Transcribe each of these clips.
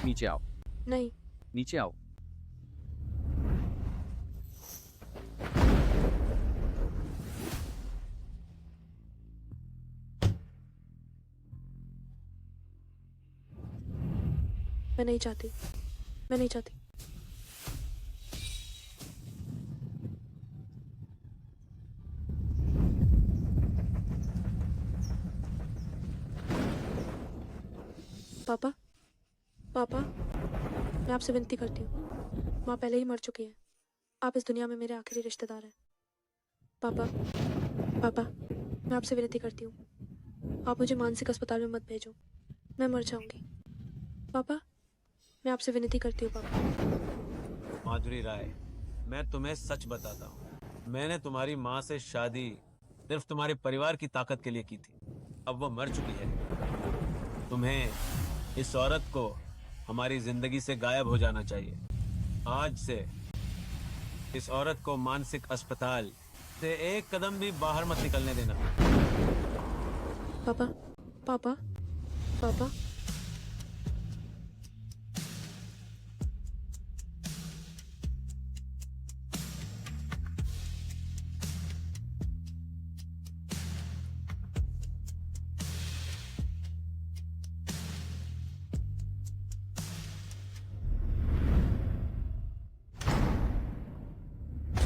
नीचे आओ। नहीं। नीचे आओ। मैं नहीं चाहती, मैं नहीं चाहती। पापा, पापा, मैं आपसे विनती करती हूँ। माँ पहले ही मर चुकी है। आप इस दुनिया में मेरे आखिरी रिश्तेदार हैं। पापा, पापा, मैं आपसे विनती करती हूँ। आप मुझे मानसिक अस्पताल में मत भेजो, मैं मर जाऊंगी। पापा, मैं आपसे विनती करती हूँ पापा। माधुरी राय, मैं तुम्हें सच बताता हूँ, मैंने तुम्हारी माँ से शादी सिर्फ तुम्हारे परिवार की ताकत के लिए की थी। अब वो मर चुकी है। तुम्हें इस औरत को हमारी जिंदगी से गायब हो जाना चाहिए। आज से इस औरत को मानसिक अस्पताल से एक कदम भी बाहर मत निकलने देना। पापा, पापा, पापा।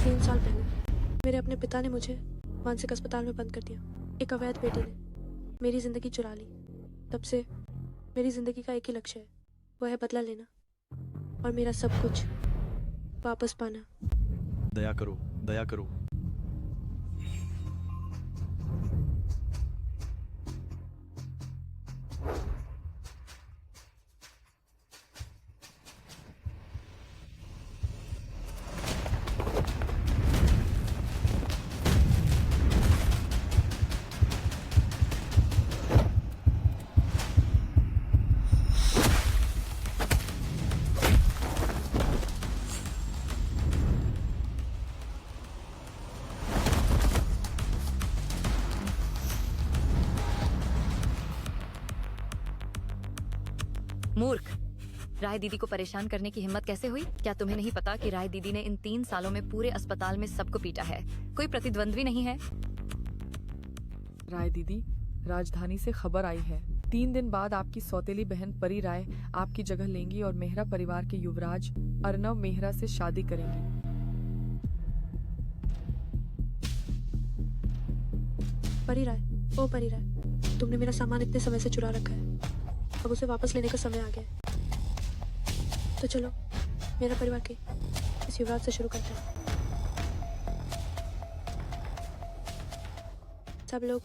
तीन साल पहले मेरे अपने पिता ने मुझे मानसिक अस्पताल में बंद कर दिया। एक अवैध बेटे ने मेरी जिंदगी चुरा ली। तब से मेरी जिंदगी का एक ही लक्ष्य है, वो है बदला लेना और मेरा सब कुछ वापस पाना। दया करो, दया करो। मूर्ख, राय दीदी को परेशान करने की हिम्मत कैसे हुई? क्या तुम्हें नहीं पता कि राय दीदी ने इन 3 सालों में पूरे अस्पताल में सबको पीटा है? कोई प्रतिद्वंद्वी नहीं है। राय दीदी, राजधानी से खबर आई है 3 दिन बाद आपकी सौतेली बहन परी राय आपकी जगह लेंगी और मेहरा परिवार के युवराज अर्नव मेहरा से शादी करेंगी। परी राय, ओ परी राय, तुमने मेरा सामान इतने समय से चुरा रखा है, अब उसे वापस लेने का समय आ गया है। तो चलो मेरा परिवार के इस युवराज से शुरू करते हैं। सब लोग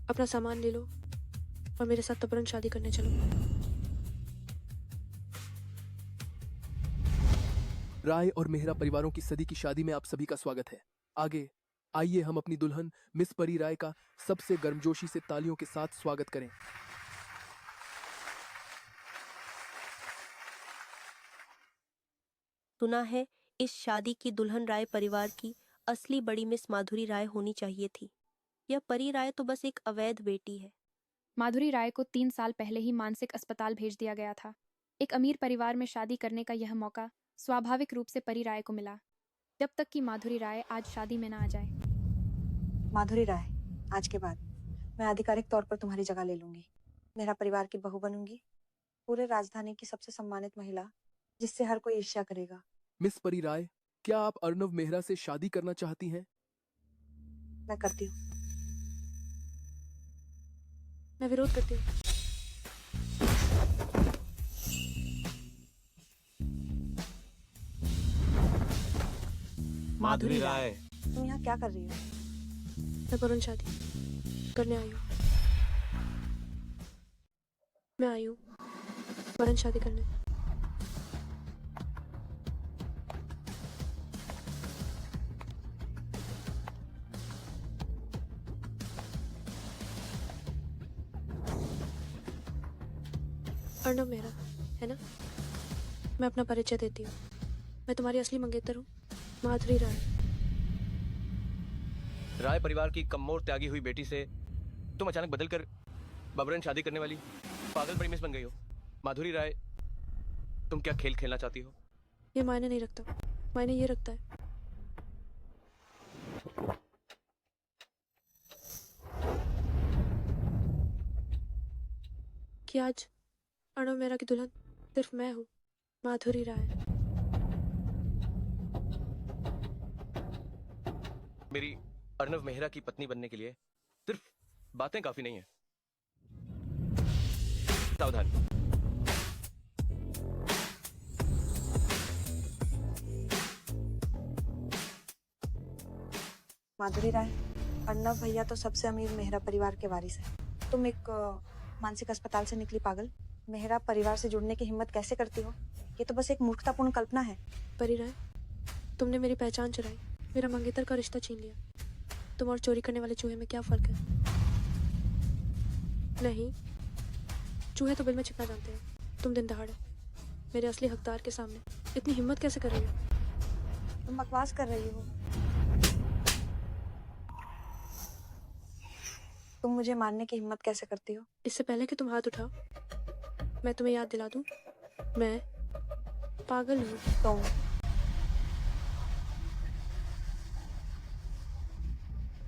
अपना सामान ले लो और मेरे साथ तुरंत शादी करने चलो। राय और मेहरा परिवारों की सदी की शादी में आप सभी का स्वागत है। आगे आइए हम अपनी दुल्हन मिस परी राय का सबसे गर्मजोशी से तालियों के साथ स्वागत करें। सुना है इस शादी की दुल्हन राय परिवार की असली बड़ी मिस माधुरी राय होनी चाहिए थी। यह परी राय तो बस एक अवैध बेटी है। माधुरी राय को 3 साल पहले ही मानसिक अस्पताल भेज दिया गया था। एक अमीर परिवार में शादी करने का यह मौका स्वाभाविक रूप से परी राय को मिला, जब तक कि माधुरी राय आज शादी में ना आ जाए। माधुरी राय, आज के बाद मैं आधिकारिक तौर पर तुम्हारी जगह ले लूंगी। मेरा परिवार की बहू बनूंगी, पूरे राजधानी की सबसे सम्मानित महिला, जिससे हर कोई ईर्ष्या करेगा। मिस परी राय, क्या आप अर्नव मेहरा से शादी करना चाहती हैं? मैं करती हूँ। मैं विरोध करती हूँ। माधुरी राय, तुम यहाँ क्या कर रही हो? मैं तुरंत शादी करने आई हूँ। मैं आई हूँ तुरंत शादी करने। अर्नव मेहरा है ना? मैं अपना परिचय देती हूँ। मैं तुम्हारी असली मंगेतर हूँ, माधुरी राय। राय परिवार की कमोर त्यागी हुई बेटी से तुम अचानक बदलकर बबरन शादी करने वाली पागल बड़ी मिस बन गई हो। माधुरी राय, तुम क्या खेल खेलना चाहती हो? ये मायने नहीं रखता, मायने ये रखता है कि आज अर्णव मेहरा की दुल्हन सिर्फ मैं हूँ, माधुरी राय। मेरी अर्णव मेहरा की पत्नी बनने के लिए सिर्फ बातें काफी नहीं है। सावधान। माधुरी राय, अर्णव भैया तो सबसे अमीर मेहरा परिवार के वारिस है। तुम एक मानसिक अस्पताल से निकली पागल मेहरा परिवार से जुड़ने की हिम्मत कैसे करती हो? ये तो बस एक मूर्खतापूर्ण कल्पना है। परी राय, तुमने मेरी पहचान चुराई, मेरा मंगेतर का रिश्ता छीन लिया। तुम और चोरी करने वाले चूहे में क्या फर्क है? नहीं, चूहे तो बिल में छिपना जानते हैं, तुम दिन दहाड़े मेरे असली हकदार के सामने इतनी हिम्मत कैसे कर रही हो? तुम बकवास कर रही हो। तुम मुझे मारने की हिम्मत कैसे करती हो? इससे पहले कि तुम हाथ उठाओ, मैं तुम्हें याद दिला दूं, मैं पागल हूँ। तुम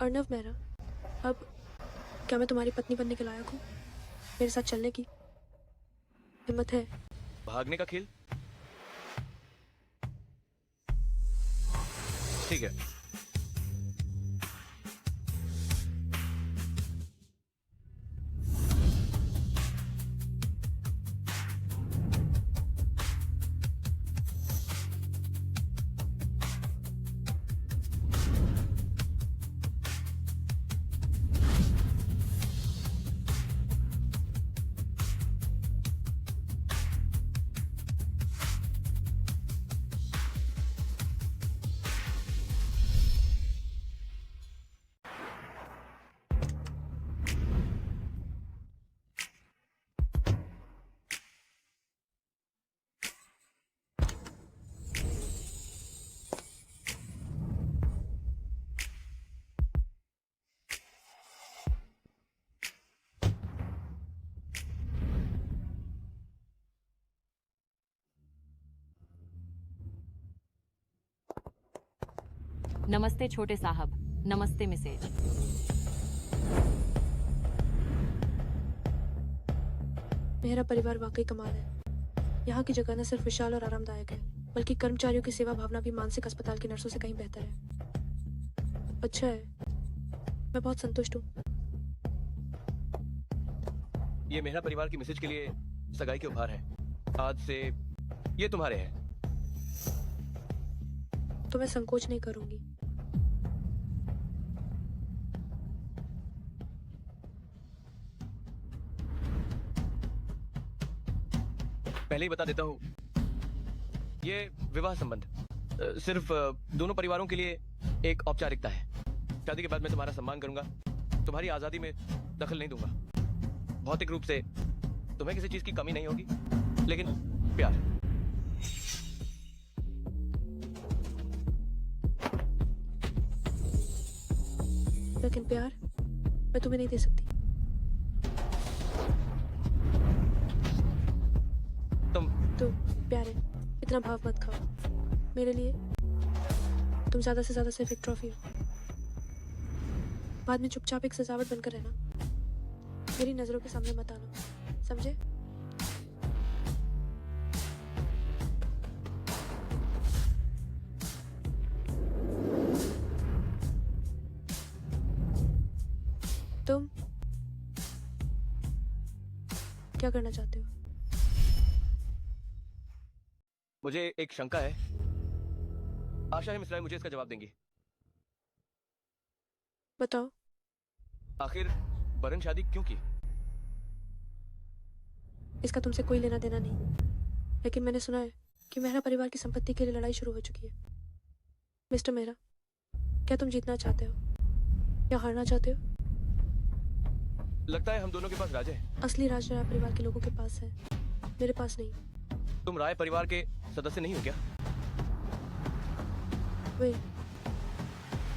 अर्णव मेहरा, अब क्या मैं तुम्हारी पत्नी बनने के लायक हूँ? मेरे साथ चलने की हिम्मत है? भागने का खेल? ठीक है। नमस्ते छोटे साहब, नमस्ते मिसेज। मेरा परिवार वाकई कमाल है। यहाँ की जगह न सिर्फ विशाल और आरामदायक है, बल्कि कर्मचारियों की सेवा भावना भी मानसिक अस्पताल की नर्सों से कहीं बेहतर है। अच्छा है, मैं बहुत संतुष्ट हूँ। ये मेहरा परिवार की मिसेज के लिए सगाई के उपहार है। आज से ये तुम्हारे हैं। तो मैं संकोच नहीं करूंगी। पहले ही बता देता हूँ, ये विवाह संबंध सिर्फ दोनों परिवारों के लिए एक औपचारिकता है। शादी के बाद मैं तुम्हारा सम्मान करूंगा, तुम्हारी आजादी में दखल नहीं दूंगा। भौतिक रूप से तुम्हें किसी चीज की कमी नहीं होगी, लेकिन प्यार। लेकिन प्यार मैं तुम्हें नहीं दे सकती। तुम प्यारे, इतना भाव मत खाओ। मेरे लिए तुम ज्यादा से ज्यादा सिर्फ एक ट्रॉफी हो। बाद में चुपचाप एक सजावट बनकर रहना, मेरी नजरों के सामने मत आना, समझे? तुम क्या करना चाहते हो? मुझे एक शंका है, आशा है मिश्रा मुझे इसका जवाब देंगी। बताओ। आखिर बरन शादी क्यों की? इसका तुमसे कोई लेना देना नहीं, लेकिन मैंने सुना है कि मेहरा परिवार की संपत्ति के लिए लड़ाई शुरू हो चुकी है। मिस्टर मेहरा, क्या तुम जीतना चाहते हो या हारना चाहते हो? लगता है हम दोनों के पास राज है। असली राज राय परिवार के लोगों के पास है, मेरे पास नहीं। तुम राय परिवार के सदस्य नहीं हो क्या? वे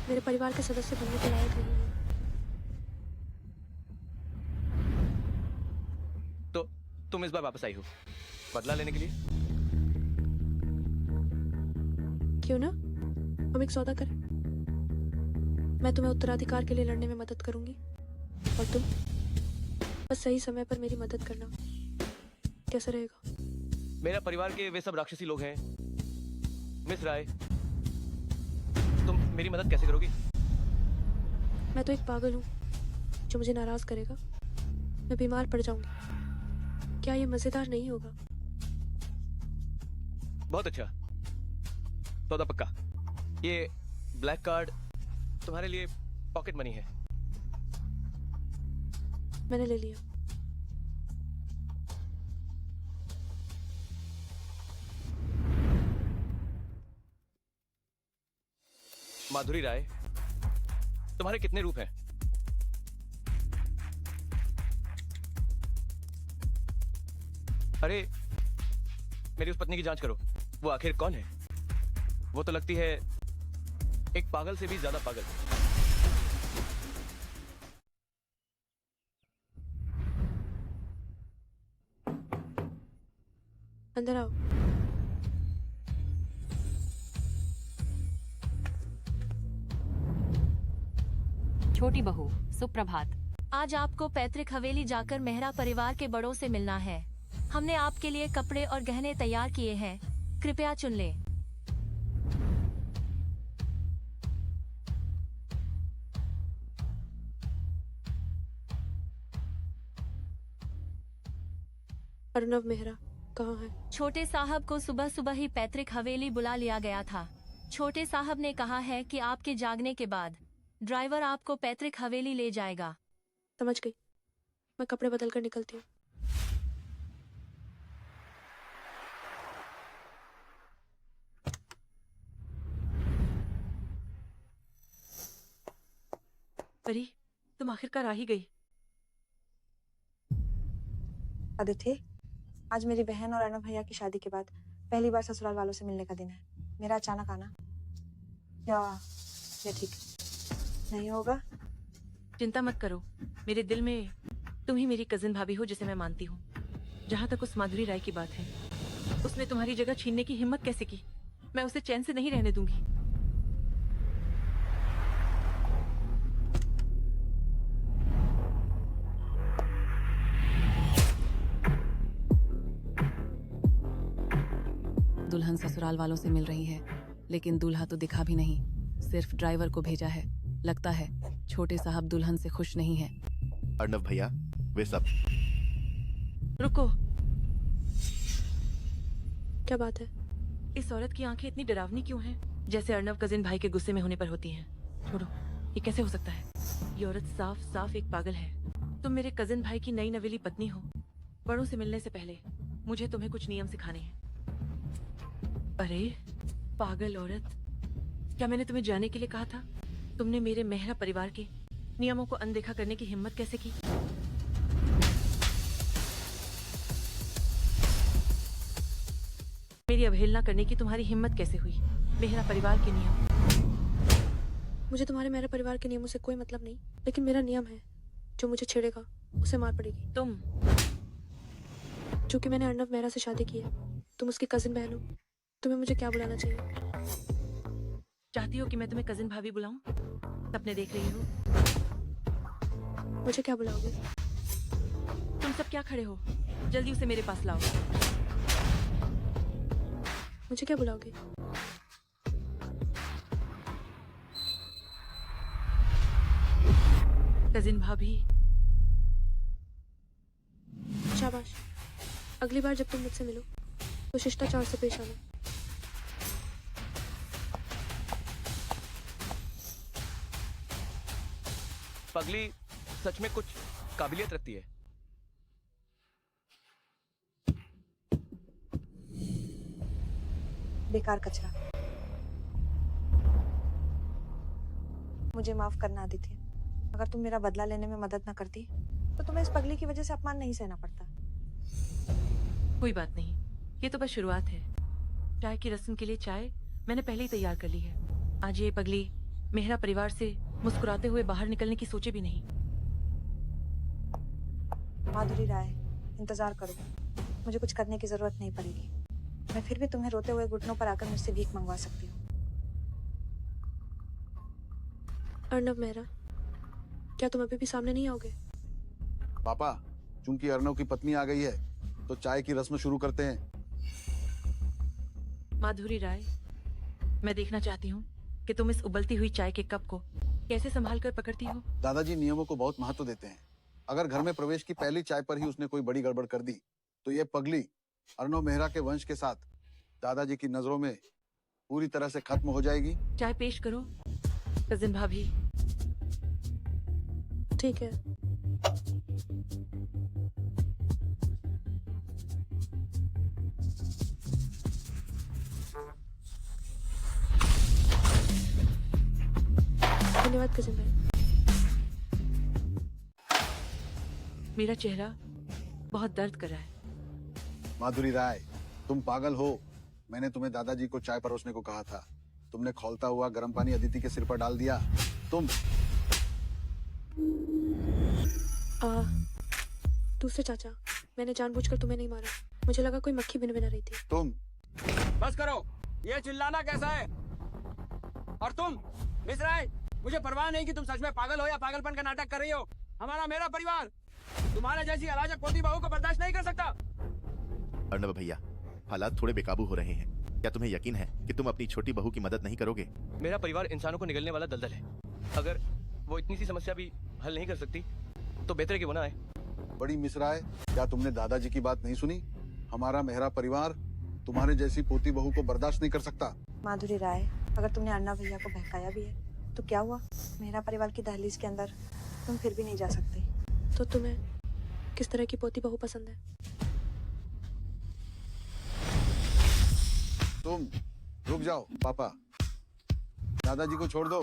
मेरे परिवार के सदस्य बनने के लायक नहीं है। तुम इस बार वापस आई हो बदला लेने के लिए। क्यों ना, हम एक सौदा करें। मैं तुम्हें उत्तराधिकार के लिए लड़ने में मदद करूंगी और तुम बस सही समय पर मेरी मदद करना। कैसा रहेगा? मेरा परिवार के वे सब राक्षसी लोग हैं। मिस राय, तुम मेरी मदद कैसे करोगी? मैं तो एक पागल हूँ जो मुझे नाराज करेगा। मैं बीमार पड़ जाऊंगी। क्या ये मजेदार नहीं होगा? बहुत अच्छा, सौदा पक्का। ये ब्लैक कार्ड तुम्हारे लिए पॉकेट मनी है। मैंने ले लिया। माधुरी राय, तुम्हारे कितने रूप हैं? अरे मेरी उस पत्नी की जांच करो। वो आखिर कौन है? वो तो लगती है एक पागल से भी ज्यादा पागल। अंदर आओ। छोटी बहू, सुप्रभात। आज आपको पैतृक हवेली जाकर मेहरा परिवार के बड़ों से मिलना है। हमने आपके लिए कपड़े और गहने तैयार किए हैं, कृपया चुन लें। अर्नव मेहरा कहाँ है? छोटे साहब को सुबह सुबह ही पैतृक हवेली बुला लिया गया था। छोटे साहब ने कहा है कि आपके जागने के बाद ड्राइवर आपको पैतृक हवेली ले जाएगा। समझ गई। मैं कपड़े बदल कर निकलती हूँ। परी, तुम आखिरकार आ ही गई। आदित्य, आज मेरी बहन और अर्णव भैया की शादी के बाद पहली बार ससुराल वालों से मिलने का दिन है। मेरा अचानक आना या ये ठीक नहीं होगा? चिंता मत करो, मेरे दिल में तुम ही मेरी कजिन भाभी हो जिसे मैं मानती हूँ। जहाँ तक उस माधुरी राय की बात है, उसने तुम्हारी जगह छीनने की हिम्मत कैसे की? मैं उसे चैन से नहीं रहने दूंगी। दुल्हन ससुराल वालों से मिल रही है, लेकिन दूल्हा तो दिखा भी नहीं, सिर्फ ड्राइवर को भेजा है। लगता है छोटे साहब दुल्हन से खुश नहीं है। अर्णव भैया, वे सब। रुको, क्या बात है? इस औरत की आंखें इतनी डरावनी क्यों हैं? जैसे अर्णव कजिन भाई के गुस्से में होने पर होती हैं। छोड़ो, ये कैसे हो सकता है? ये औरत साफ साफ एक पागल है। तुम मेरे कजिन भाई की नई नवेली पत्नी हो। बड़ों से मिलने से पहले मुझे तुम्हें कुछ नियम सिखाने हैं। अरे पागल औरत, क्या मैंने तुम्हें जाने के लिए कहा था? तुमने मेरे मेहरा परिवार के नियमों को अनदेखा करने की हिम्मत कैसे की? मेरी अवहेलना करने की तुम्हारी हिम्मत कैसे हुई? मेहरा परिवार के नियम। मुझे तुम्हारे मेरे परिवार के नियमों से कोई मतलब नहीं, लेकिन मेरा नियम है, जो मुझे छेड़ेगा उसे मार पड़ेगी। तुम? क्योंकि मैंने अर्णव मेहरा से शादी की है। तुम उसकी कजिन बहन हो। तुम्हें मुझे क्या बुलाना चाहिए? चाहती हो कि मैं तुम्हें कजिन भाभी बुलाऊं? सपने देख रही हो? मुझे क्या बुलाओगे? तुम सब क्या खड़े हो? जल्दी उसे मेरे पास लाओ। मुझे क्या बुलाओगे? कजिन भाभी। शाबाश। अगली बार जब तुम मुझसे मिलो तो शिष्टाचार से पेश आना। पगली सच में कुछ काबिलियत रखती है। बेकार कचरा। मुझे माफ करना आदित्य। अगर तुम मेरा बदला लेने में मदद न करती तो तुम्हें इस पगली की वजह से अपमान नहीं सहना पड़ता। कोई बात नहीं, ये तो बस शुरुआत है। चाय की रस्म के लिए चाय मैंने पहले ही तैयार कर ली है। आज ये पगली मेहरा परिवार से मुस्कुराते हुए बाहर निकलने की सोचे भी नहीं। माधुरी राय, इंतजार करो। मुझे कुछ करने की जरूरत नहीं पड़ेगी। मैं फिर भी तुम्हें रोते हुए घुटनों पर आकर मुझसे भीख मंगवा सकती हूँ। अर्नव मेहरा, क्या तुम अभी भी सामने नहीं आओगे? पापा, चूंकि अर्नव की पत्नी आ गई है तो चाय की रस्म शुरू करते हैं। माधुरी राय, मैं देखना चाहती हूँ कि तुम इस उबलती हुई चाय के कप को कैसे संभाल कर पकड़ती हो। दादाजी नियमों को बहुत महत्व देते हैं। अगर घर में प्रवेश की पहली चाय पर ही उसने कोई बड़ी गड़बड़ कर दी तो ये पगली अर्नव मेहरा के वंश के साथ दादाजी की नजरों में पूरी तरह से खत्म हो जाएगी। चाय पेश करो कजिन भाभी। ठीक है। धन्यवाद कजिन भाई। मेरा चेहरा बहुत दर्द कर रहा है। माधुरी राय, तुम पागल हो। मैंने तुम्हें दादाजी को चाय परोसने को कहा था। तुमने खौलता हुआ गर्म पानी अदिति के सिर पर डाल दिया। तुम दूसरे चाचा, मैंने जानबूझकर तुम्हें नहीं मारा। मुझे लगा कोई मक्खी भिन भिना रही थी। तुम बस करो, ये चिल्लाना कैसा है? और तुम मिस राय, मुझे परवाह नहीं कि तुम सच में पागल हो या पागलपन का नाटक कर रही हो। हमारा मेरा परिवार तुम्हारे जैसी अराजक पोती बहू को बर्दाश्त नहीं कर सकता। अर्नव भैया, हालात थोड़े बेकाबू हो रहे हैं। क्या तुम्हें यकीन है कि तुम अपनी छोटी बहू की मदद नहीं करोगे? मेरा परिवार इंसानों को निगलने वाला दलदल है। अगर वो इतनी सी समस्या भी हल नहीं कर सकती तो बेहतर है कि वो ना आए। बड़ी मिस राय, क्या तुमने दादाजी की बात नहीं सुनी? हमारा मेहरा परिवार तुम्हारे जैसी पोती बहू को बर्दाश्त नहीं कर सकता। माधुरी राय, अगर तुमने अर्नव भैया को बहकाया भी है तो क्या हुआ? मेरा परिवार की दहलीज के अंदर तुम फिर भी नहीं जा सकते। तो तुम्हें किस तरह की पोती बहू पसंद है? तुम रुक जाओ पापा, दादाजी को छोड़ दो।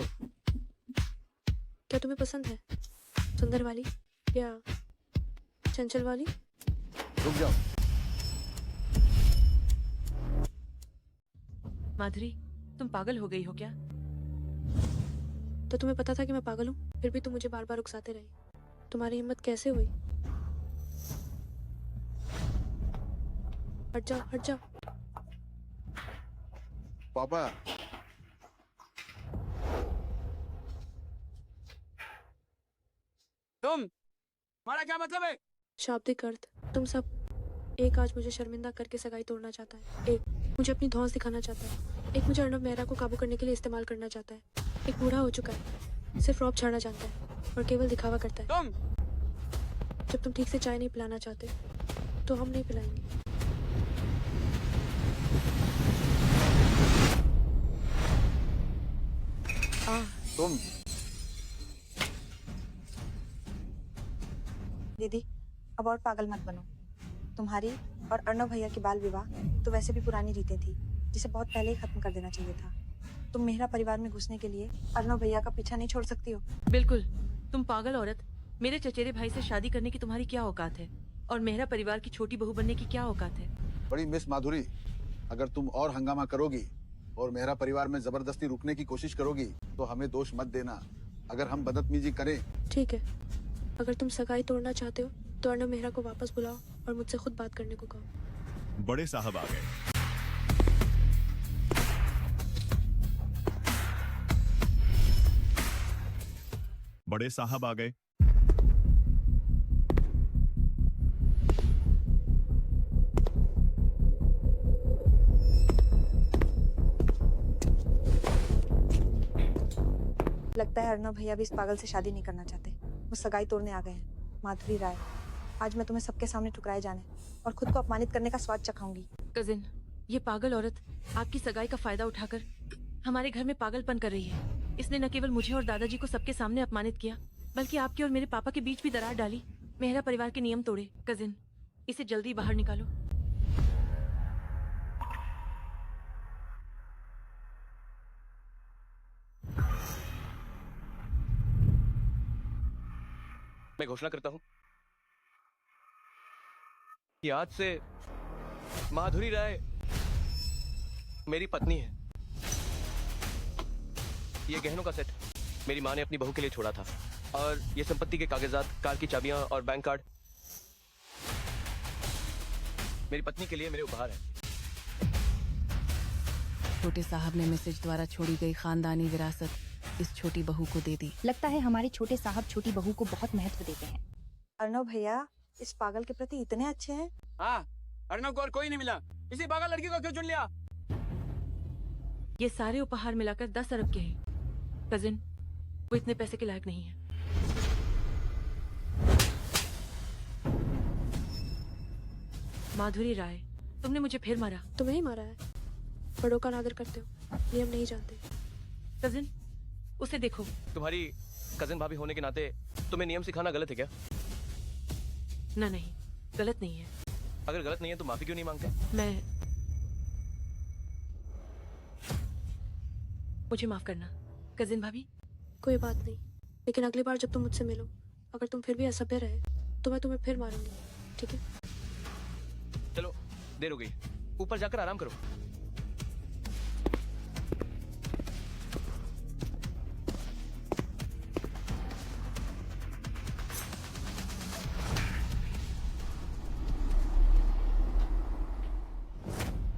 क्या तुम्हें पसंद है सुंदर वाली या चंचल वाली? रुक जाओ। माधुरी, तुम पागल हो गई हो क्या? तो तुम्हें पता था कि मैं पागल हूँ, फिर भी तुम मुझे बार बार उकसाते रहे। तुम्हारी हिम्मत कैसे हुई? हट जाओ, हट जाओ। पापा, तुम्हारा क्या मतलब है? शाब्दिक अर्थ, तुम सब। एक आज मुझे शर्मिंदा करके सगाई तोड़ना चाहता है, एक मुझे अपनी धौंस दिखाना चाहता है, एक मुझे अर्नव मेहरा को काबू करने के लिए इस्तेमाल करना चाहता है, एक बूढ़ा हो चुका है, सिर्फ रौब छाड़ना जानता है और केवल दिखावा करता है। जब तुम ठीक से चाय नहीं पिलाना चाहते तो हम नहीं पिलाएंगे। तुम दीदी, अब और पागल मत बनो। तुम्हारी और अर्नव भैया की बाल विवाह तो वैसे भी पुरानी रीतें थी, जिसे बहुत पहले ही खत्म कर देना चाहिए था। तुम मेहरा परिवार में घुसने के लिए अर्नव भैया का पीछा नहीं छोड़ सकती हो। बिल्कुल, तुम पागल औरत। मेरे चचेरे भाई से शादी करने की तुम्हारी क्या औकात है? और मेहरा परिवार की छोटी बहू बनने की क्या औकात है? बड़ी मिस माधुरी, अगर तुम और हंगामा करोगी और मेहरा परिवार में जबरदस्ती रुकने की कोशिश करोगी तो हमें दोष मत देना अगर हम बदतमीजी करें। ठीक है, अगर तुम सगाई तोड़ना चाहते हो तो अर्नव मेहरा को वापस बुलाओ और मुझसे खुद बात करने को कहो। बड़े साहब आ गए। बड़े साहब आ गए। लगता है अर्नव भैया भी इस पागल से शादी नहीं करना चाहते। वो सगाई तोड़ने आ गए हैं। माधुरी राय, आज मैं तुम्हें सबके सामने ठुकराए जाने और खुद को अपमानित करने का स्वाद चखाऊंगी। कजिन, ये पागल औरत आपकी सगाई का फायदा उठाकर हमारे घर में पागलपन कर रही है। इसने न केवल मुझे और दादाजी को सबके सामने अपमानित किया, बल्कि आपके और मेरे पापा के बीच भी दरार डाली, मेहरा परिवार के नियम तोड़े। कजिन, इसे जल्दी बाहर निकालो। मैं घोषणा करता हूं कि आज से माधुरी राय मेरी पत्नी है। ये गहनों का सेट मेरी माँ ने अपनी बहू के लिए छोड़ा था और ये संपत्ति के कागजात, कार की चाबियां और बैंक कार्ड मेरी पत्नी के लिए मेरे उपहार है। छोटे साहब ने मैसेज द्वारा छोड़ी गई खानदानी विरासत इस छोटी बहू को दे दी। लगता है हमारे छोटे साहब छोटी बहू को बहुत महत्व देते हैं। अर्णव भैया इस पागल के प्रति इतने अच्छे हैं। हाँ, अर्णव को और कोई नहीं मिला, इसी पागल लड़की को क्यों चुन लिया? ये सारे उपहार मिलाकर 10 अरब के हैं। कजिन, वो इतने पैसे के लायक नहीं है। माधुरी राय, तुमने मुझे फिर मारा। तुम्हें ही मारा है। बड़ों का अनादर करते हो, नियम नहीं जानते। कजिन, उसे देखो। तुम्हारी कजिन भाभी होने के नाते तुम्हें नियम सिखाना गलत है क्या? ना नहीं, गलत नहीं है। अगर गलत नहीं है तो माफी क्यों नहीं मांगते? मुझे माफ करना कजिन भाभी। कोई बात नहीं, लेकिन अगली बार जब तुम मुझसे मिलो, अगर तुम फिर भी असभ्य रहे तो मैं तुम्हें फिर मारूंगी, ठीक है? चलो, देर हो गई, ऊपर जाकर आराम करो।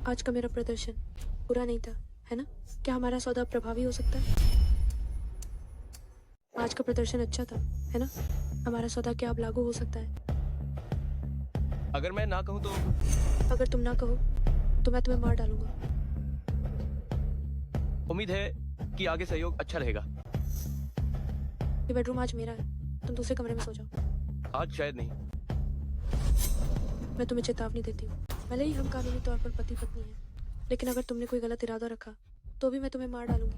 आज का मेरा प्रदर्शन बुरा नहीं था, है ना? क्या हमारा सौदा प्रभावी हो सकता है? आज का प्रदर्शन अच्छा था, है ना? हमारा सौदा क्या अब लागू हो सकता है? अगर मैं ना कहूँ तो? अगर तुम ना कहो तो मैं तुम्हें मार डालूंगा। उम्मीद है कि आगे सहयोग अच्छा रहेगा। ये बेडरूम आज मेरा है, तुम दूसरे कमरे में सो जाओ। आज शायद नहीं। मैं तुम्हें चेतावनी देती हूँ, भले ही हम कानूनी तौर पर पति पत्नी हैं, लेकिन अगर तुमने कोई गलत इरादा रखा तो भी मैं तुम्हें मार डालूंगी।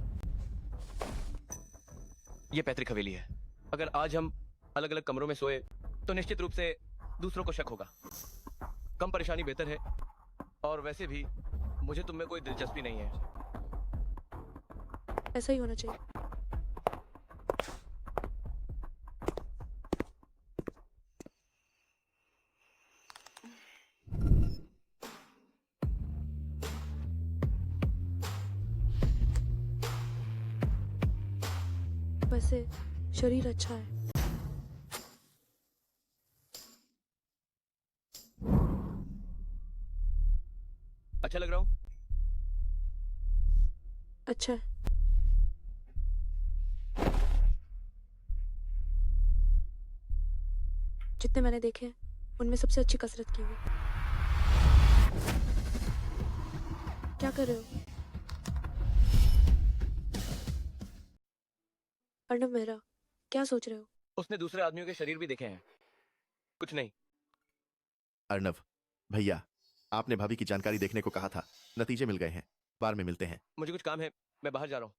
ये पैतृक हवेली है। अगर आज हम अलग अलग कमरों में सोए तो निश्चित रूप से दूसरों को शक होगा। कम परेशानी बेहतर है, और वैसे भी मुझे तुम में कोई दिलचस्पी नहीं है। ऐसा ही होना चाहिए। वैसे शरीर अच्छा है। अच्छा लग रहा हूँ? अच्छा है। जितने मैंने देखे हैं उनमें सबसे अच्छी कसरत की हुई। क्या कर रहे हो? अर्णव मेहरा, क्या सोच रहे हो? उसने दूसरे आदमियों के शरीर भी देखे हैं। कुछ नहीं। अर्णव भैया, आपने भाभी की जानकारी देखने को कहा था, नतीजे मिल गए हैं। बार में मिलते हैं। मुझे कुछ काम है, मैं बाहर जा रहा हूँ।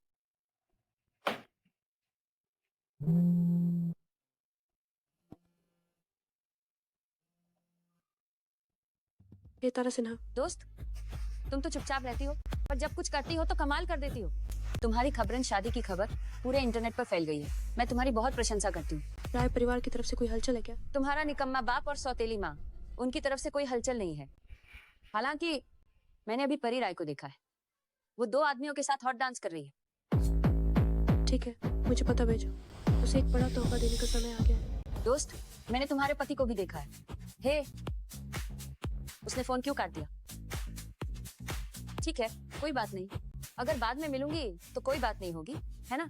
ये तारा सिन्हा। दोस्त, तुम तो चुपचाप रहती हो, पर जब कुछ करती हो तो कमाल कर देती हो। तुम्हारी खबरन शादी की खबर पूरे इंटरनेट पर फैल गई है। मैं तुम्हारी बहुत प्रशंसा करती हूँ। राय परिवार की तरफ से कोई हलचल है क्या? तुम्हारा निकम्मा बाप और सौतेली माँ, उनकी तरफ से कोई हलचल नहीं है। हालांकि मैंने अभी परी राय को देखा है, वो 2 आदमियों के साथ हॉट डांस कर रही है। ठीक है, मुझे पता भेजो। उसे एक बड़ा तोहफा देने का समय आ गया है। दोस्त, मैंने तुम्हारे पति को भी देखा है। हे, उसने फोन क्यों काट दिया? ठीक है, कोई बात नहीं। अगर बाद में मिलूंगी तो कोई बात नहीं होगी, है ना?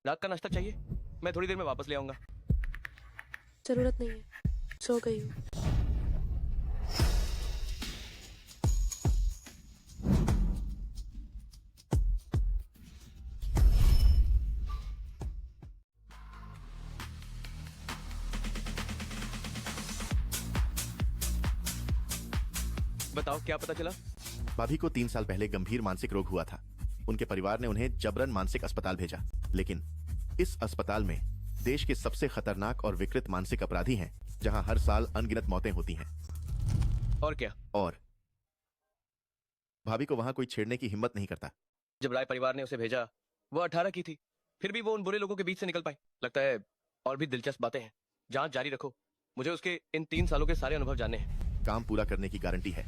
रात का नाश्ता चाहिए? मैं थोड़ी देर में वापस ले आऊंगा। जरूरत नहीं है, सो गई हूँ। बताओ, क्या पता चला? भाभी को 3 साल पहले गंभीर मानसिक रोग हुआ था। उनके परिवार ने उन्हें जबरन मानसिक अस्पताल भेजा, लेकिन इस अस्पताल में देश के सबसे खतरनाक और विकृत मानसिक अपराधी हैं, जहां हर साल अनगिनत मौतें होती हैं। और क्या? और भाभी को वहां कोई छेड़ने की हिम्मत नहीं करता। जब राय परिवार ने उसे भेजा, वो 18 की थी, फिर भी वो उन बुरे लोगों के बीच से निकल पाई। लगता है और भी दिलचस्प बातें हैं। जांच जारी रखो, मुझे उसके इन 3 सालों के सारे अनुभव जानने हैं। काम पूरा करने की गारंटी है,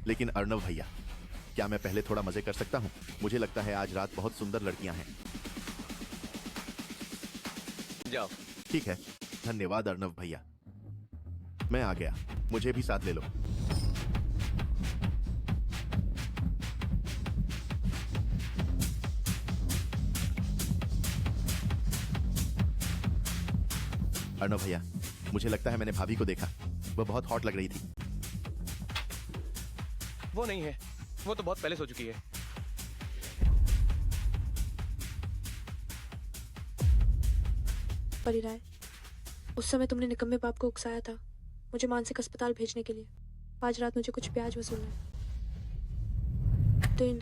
लेकिन अर्णव भैया, क्या मैं पहले थोड़ा मजे कर सकता हूँ? मुझे लगता है आज रात बहुत सुंदर लड़कियां हैं। जाओ। ठीक है, धन्यवाद अर्णव भैया। मैं आ गया, मुझे भी साथ ले लो। अर्णव भैया, मुझे लगता है मैंने भाभी को देखा। वो बहुत हॉट लग रही थी। वो नहीं है, वो तो बहुत पहले सो चुकी है। परी राय, उस समय तुमने निकम्मे बाप को उकसाया था मुझे मानसिक अस्पताल भेजने के लिए। आज रात मुझे कुछ ब्याज वसूलना है। 3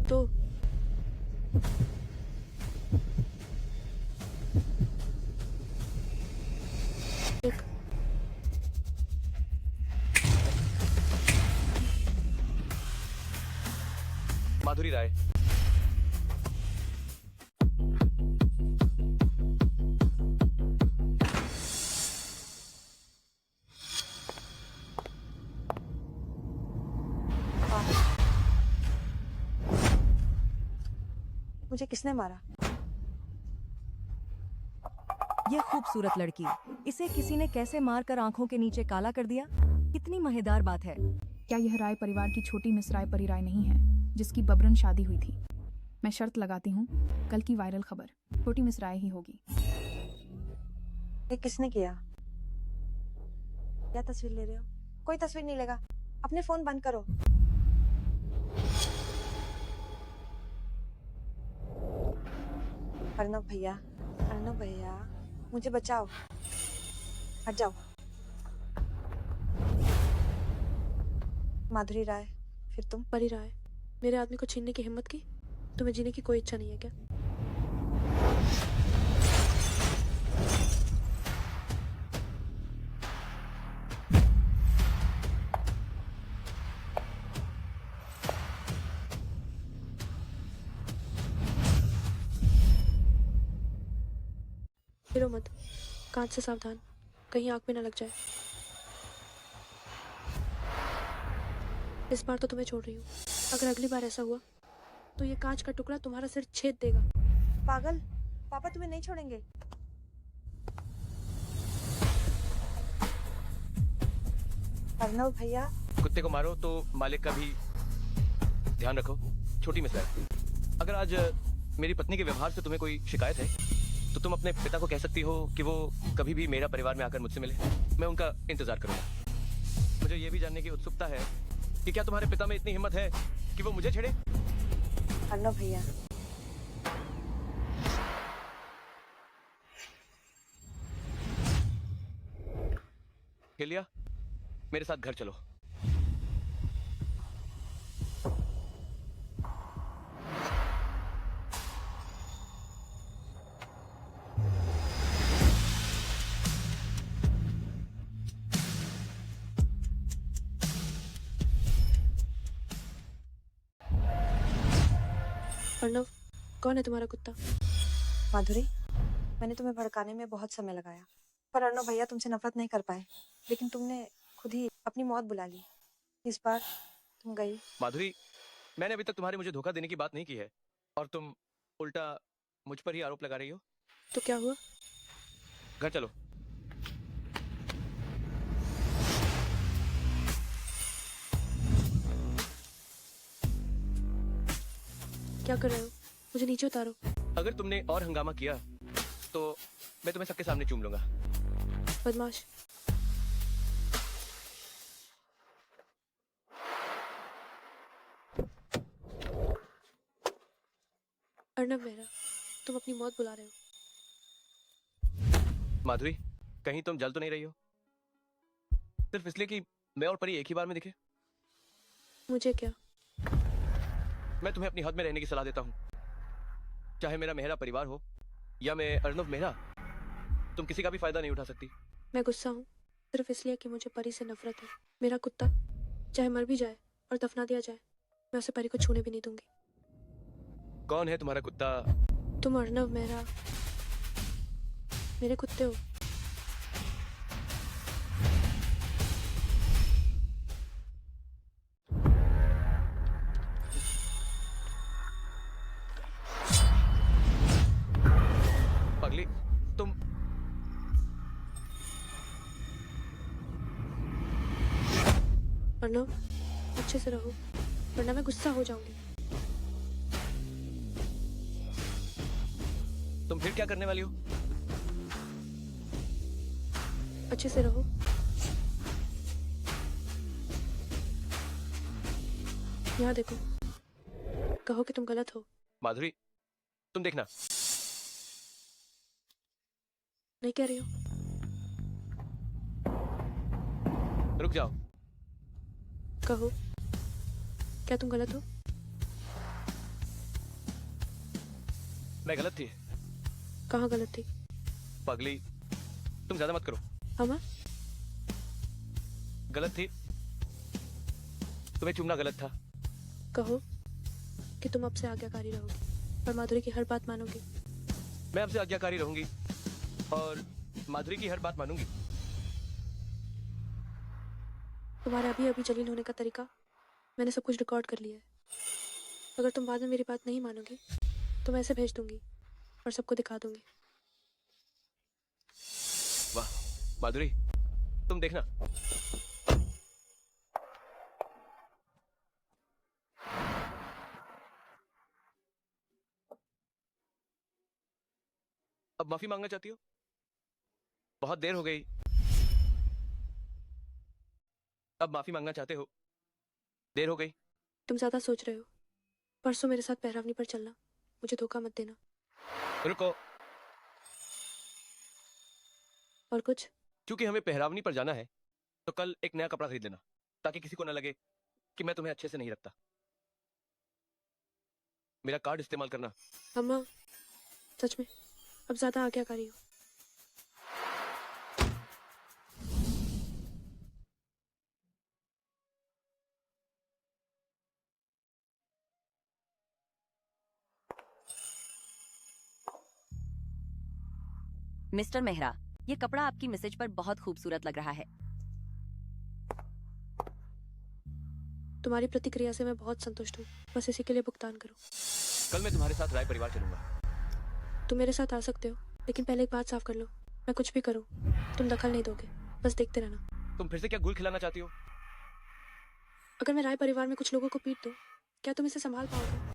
2 1। माधुरी राय, मुझे किसने मारा? ये खूबसूरत लड़की, इसे किसी ने कैसे मारकर आंखों के नीचे काला कर दिया? कितनी मजेदार बात है। क्या यह राय परिवार की छोटी मिस राय परी राय नहीं है जिसकी बबरन शादी हुई थी? मैं शर्त लगाती हूँ कल की वायरल खबर छोटी मिस राय ही होगी। ये किसने किया? क्या तस्वीर ले रहे हो? कोई तस्वीर नहीं लेगा। अपने फोन बंद करो। अर्णव भैया, अर्णव भैया, मुझे बचाओ। हट जाओ। माधुरी राय, फिर तुम? परी राय, मेरे आदमी को छीनने की हिम्मत की? तुम्हें जीने की कोई इच्छा नहीं है क्या? गिरो मत, कांच से सावधान, कहीं आंख में न लग जाए। इस बार तो तुम्हें छोड़ रही हूँ। अगर अगली बार ऐसा हुआ तो ये कांच का टुकड़ा तुम्हारा सिर छेद देगा। पागल, पापा तुम्हें नहीं छोड़ेंगे। अर्णव भैया, कुत्ते को मारो तो मालिक का भी ध्यान रखो। छोटी मिस राय, अगर आज मेरी पत्नी के व्यवहार से तुम्हें कोई शिकायत है तो तुम अपने पिता को कह सकती हो कि वो कभी भी मेरा परिवार में आकर मुझसे मिले। मैं उनका इंतजार करूंगा। मुझे ये भी जानने की उत्सुकता है कि क्या तुम्हारे पिता में इतनी हिम्मत है कि वो मुझे छेड़े? अर्णव भैया, लिया, मेरे साथ घर चलो। अर्णव, कौन है तुम्हारा कुत्ता? माधुरी, मैंने तुम्हें भड़काने में बहुत समय लगाया, पर अर्णव भैया तुमसे नफरत नहीं कर पाए। लेकिन तुमने खुद ही अपनी मौत बुला ली। इस बार तुम गई। माधुरी, मैंने अभी तक तुम्हारे मुझे धोखा देने की बात नहीं की है और तुम उल्टा मुझ पर ही आरोप लगा रही हो। तो क्या हुआ? घर चलो। क्या कर रहे हो? मुझे नीचे उतारो। अगर तुमने और हंगामा किया तो मैं तुम्हें सबके सामने चूम लूंगा। बदमाश। अर्णव मेहरा, तुम अपनी मौत बुला रहे हो। माधुरी, कहीं तुम जल तो नहीं रही हो? सिर्फ इसलिए कि मैं और परी एक ही बार में दिखे? मुझे क्या? मैं तुम्हें अपनी हद में रहने की सलाह देता हूँ। चाहे मेरा मेहरा परिवार हो या मैं अर्णव मेहरा, तुम किसी का भी फायदा नहीं उठा सकती। मैं गुस्सा हूँ सिर्फ इसलिए कि मुझे परी से नफरत है। मेरा कुत्ता चाहे मर भी जाए और दफना दिया जाए, मैं उसे परी को छूने भी नहीं दूंगी। कौन है तुम्हारा कुत्ता? तुम अर्णव मेहरा मेरे कुत्ते हो। अर्नव, अच्छे से रहो, वरना मैं गुस्सा हो जाऊंगी। तुम फिर क्या करने वाली हो? अच्छे से रहो। यहाँ देखो, कहो कि तुम गलत हो। माधुरी, तुम देखना। नहीं कह रही हो? रुक जाओ। कहो, क्या तुम गलत हो? मैं गलत थी। कहाँ गलत थी? पगली, तुम ज्यादा मत करो। हमा? गलत थी। तुम्हें चुमना गलत था। कहो कि तुम अब से आज्ञाकारी रहोगी और माधुरी की हर बात मानोगी। मैं आपसे आज्ञाकारी रहूंगी और माधुरी की हर बात मानूंगी। तुम्हारे अभी अभी जलील होने का तरीका मैंने सब कुछ रिकॉर्ड कर लिया है। अगर तुम बाद में मेरी बात नहीं मानोगी तो मैं ऐसे भेज दूंगी और सबको दिखा दूंगी। वाह माधुरी, तुम देखना। अब माफी मांगना चाहती हो? बहुत देर हो गई। अब माफी मांगना चाहते हो? देर हो गई। तुम ज्यादा सोच रहे हो। परसों मेरे साथ पहरावनी पर चलना, मुझे धोखा मत देना। रुको। और कुछ? क्योंकि हमें पहरावनी पर जाना है तो कल एक नया कपड़ा खरीद लेना, ताकि किसी को न लगे कि मैं तुम्हें अच्छे से नहीं रखता। मेरा कार्ड इस्तेमाल करना। अम्मा, सच में अब ज्यादा आज्ञाकारी हो। मिस्टर मेहरा, ये कपड़ा आपकी मैसेज पर बहुत खूबसूरत लग रहा है। तुम्हारी प्रतिक्रिया से मैं बहुत संतुष्ट हूँ। बस इसी के लिए भुगतान करो। कल मैं तुम्हारे साथ राय परिवार चलूंगा। तुम मेरे साथ आ सकते हो, लेकिन पहले एक बात साफ कर लो। मैं कुछ भी करूँ तुम दखल नहीं दोगे, बस देखते रहना। तुम फिर से क्या गुल खिलाना चाहती हो? अगर मैं राय परिवार में कुछ लोगों को पीट दूं, क्या तुम इसे संभाल पाओगे?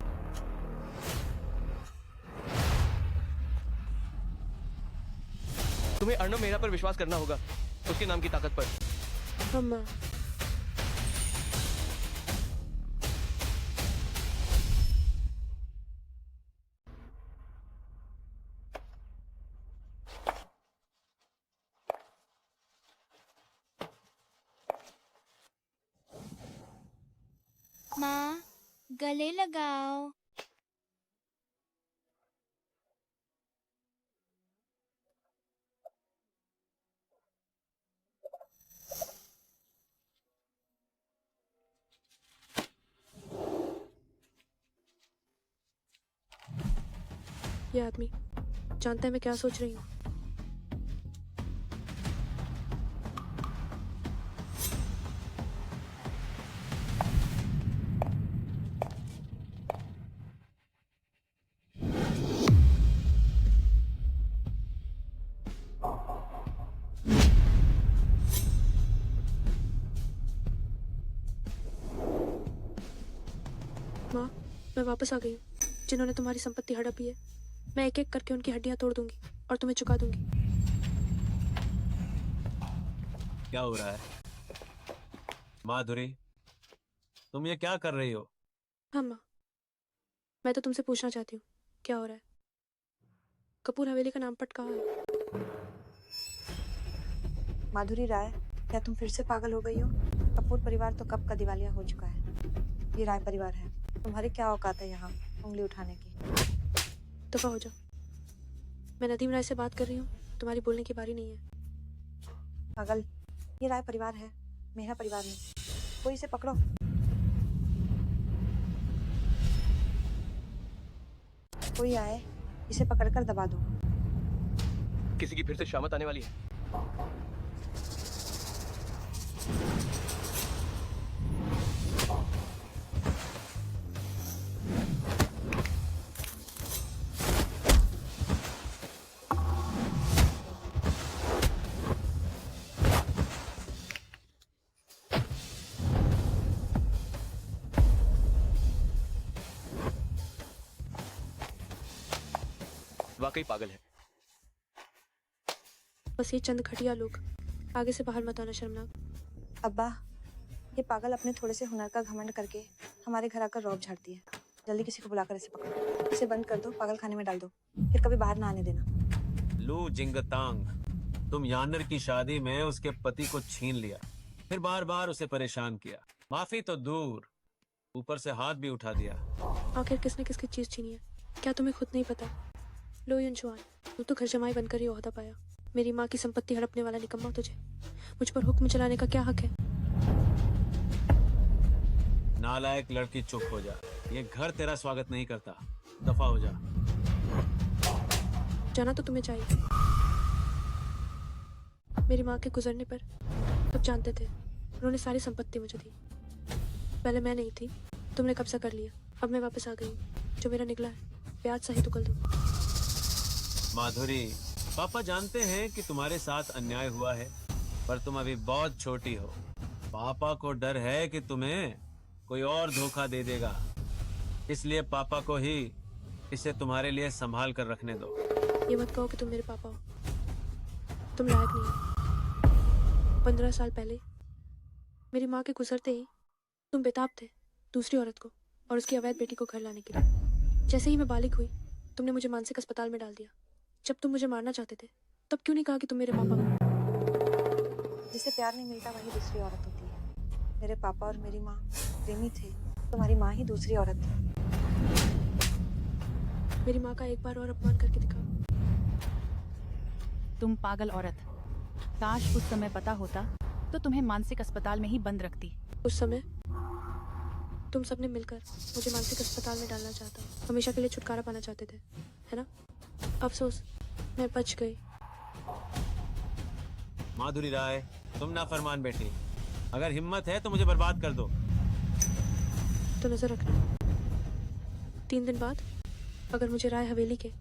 तुम्हें अर्नव मेहरा पर विश्वास करना होगा, उसके नाम की ताकत पर। अम्मा, माँ, गले लगाओ। ये आदमी जानता है मैं क्या सोच रही हूँ। माँ, मैं वापस आ गई हूँ। जिन्होंने तुम्हारी संपत्ति हड़पी है, मैं एक एक करके उनकी हड्डियां तोड़ दूंगी और तुम्हें चुका दूंगी। क्या हो रहा है माधुरी? तुम ये क्या कर रही हो? हाँ माँ, मैं तो तुमसे पूछना चाहती हूँ क्या हो रहा है। कपूर हवेली का नामपट कहाँ है? माधुरी राय, क्या तुम फिर से पागल हो गई हो? कपूर परिवार तो कब का दिवालिया हो चुका है। ये राय परिवार है। तुम्हारी क्या औकात है यहाँ उंगली उठाने की? दफा हो जाओ। मैं नदीम राय से बात कर रही हूँ, तुम्हारी बोलने की बारी नहीं है। पागल, ये राय परिवार है, मेहरा परिवार नहीं। कोई इसे पकड़ो। कोई आए, इसे पकड़कर दबा दो। किसी की फिर से शामत आने वाली है। वाकई पागल है। बस ये चंद घटिया लोग, आगे से बाहर मत आना शर्मनाक। अब्बा, ये पागल अपने थोड़े से हुनर का घमंड करके हमारे घर आकर रौब झाड़ती है। जल्दी किसी को बुलाकर इसे पकड़ो, इसे बंद कर दो, पागल खाने में डाल दो, फिर कभी बाहर ना आने देना। लू जिंगतांग, तुम यानर की शादी में उसके पति को छीन लिया, फिर बार बार उसे परेशान किया। माफी तो दूर, ऊपर से हाथ भी उठा दिया। आखिर किसने किसकी चीज छीनी है, क्या तुम्हें खुद नहीं पता? लो युनचुआन, तू तो घर जमाई बनकर ही ओहदा पाया। मेरी माँ की संपत्ति हड़पने वाला निकम्मा तुझे मुझ पर हुक्म चलाने का क्या हक है? नालायक लड़की, चुप हो जा। ये घर तेरा स्वागत नहीं करता, दफा हो जा। जाना तो तुम्हें चाहिए। मेरी माँ के गुजरने पर तब जानते थे, उन्होंने सारी संपत्ति मुझे दी। पहले मैं नहीं थी, तुमने कब्जा कर लिया, अब मैं वापस आ गई हूँ। जो मेरा निकला है ब्याज सहित उकल दो। माधुरी, पापा जानते हैं कि तुम्हारे साथ अन्याय हुआ है, पर तुम अभी बहुत छोटी हो। पापा को डर है कि तुम्हें कोई और धोखा दे देगा, इसलिए पापा को ही इसे तुम्हारे लिए संभाल कर रखने दो। ये मत कहो कि तुम मेरे पापा हो, तुम लायक नहीं हो। 15 साल पहले मेरी माँ के गुजरते ही तुम बेताब थे दूसरी औरत को और उसकी अवैध बेटी को घर लाने के लिए। जैसे ही मैं बालिग हुई, तुमने मुझे मानसिक अस्पताल में डाल दिया। जब तुम मुझे मारना चाहते थे, तब क्यों नहीं कहा कि तुम मेरे पापा हो? जिसे प्यार नहीं मिलता वही दूसरी औरत होती है। मेरे पापा और मेरी माँ प्रेमी थे, तुम्हारी माँ ही दूसरी औरत थी। मेरी माँ का एक बार और अपमान करके दिखाओ। तुम पागल औरत, काश उस समय पता होता तो तुम्हें मानसिक अस्पताल में ही बंद रखती। उस समय तुम सबने मिलकर मुझे मानसिक अस्पताल में डालना चाहता, हमेशा के लिए छुटकारा पाना चाहते थे, है ना? अफसोस, मैं बच गई। माधुरी राय, तुम नाफरमान बेटी, अगर हिम्मत है तो मुझे बर्बाद कर दो। तो नजर रखना, 3 दिन बाद अगर मुझे राय हवेली के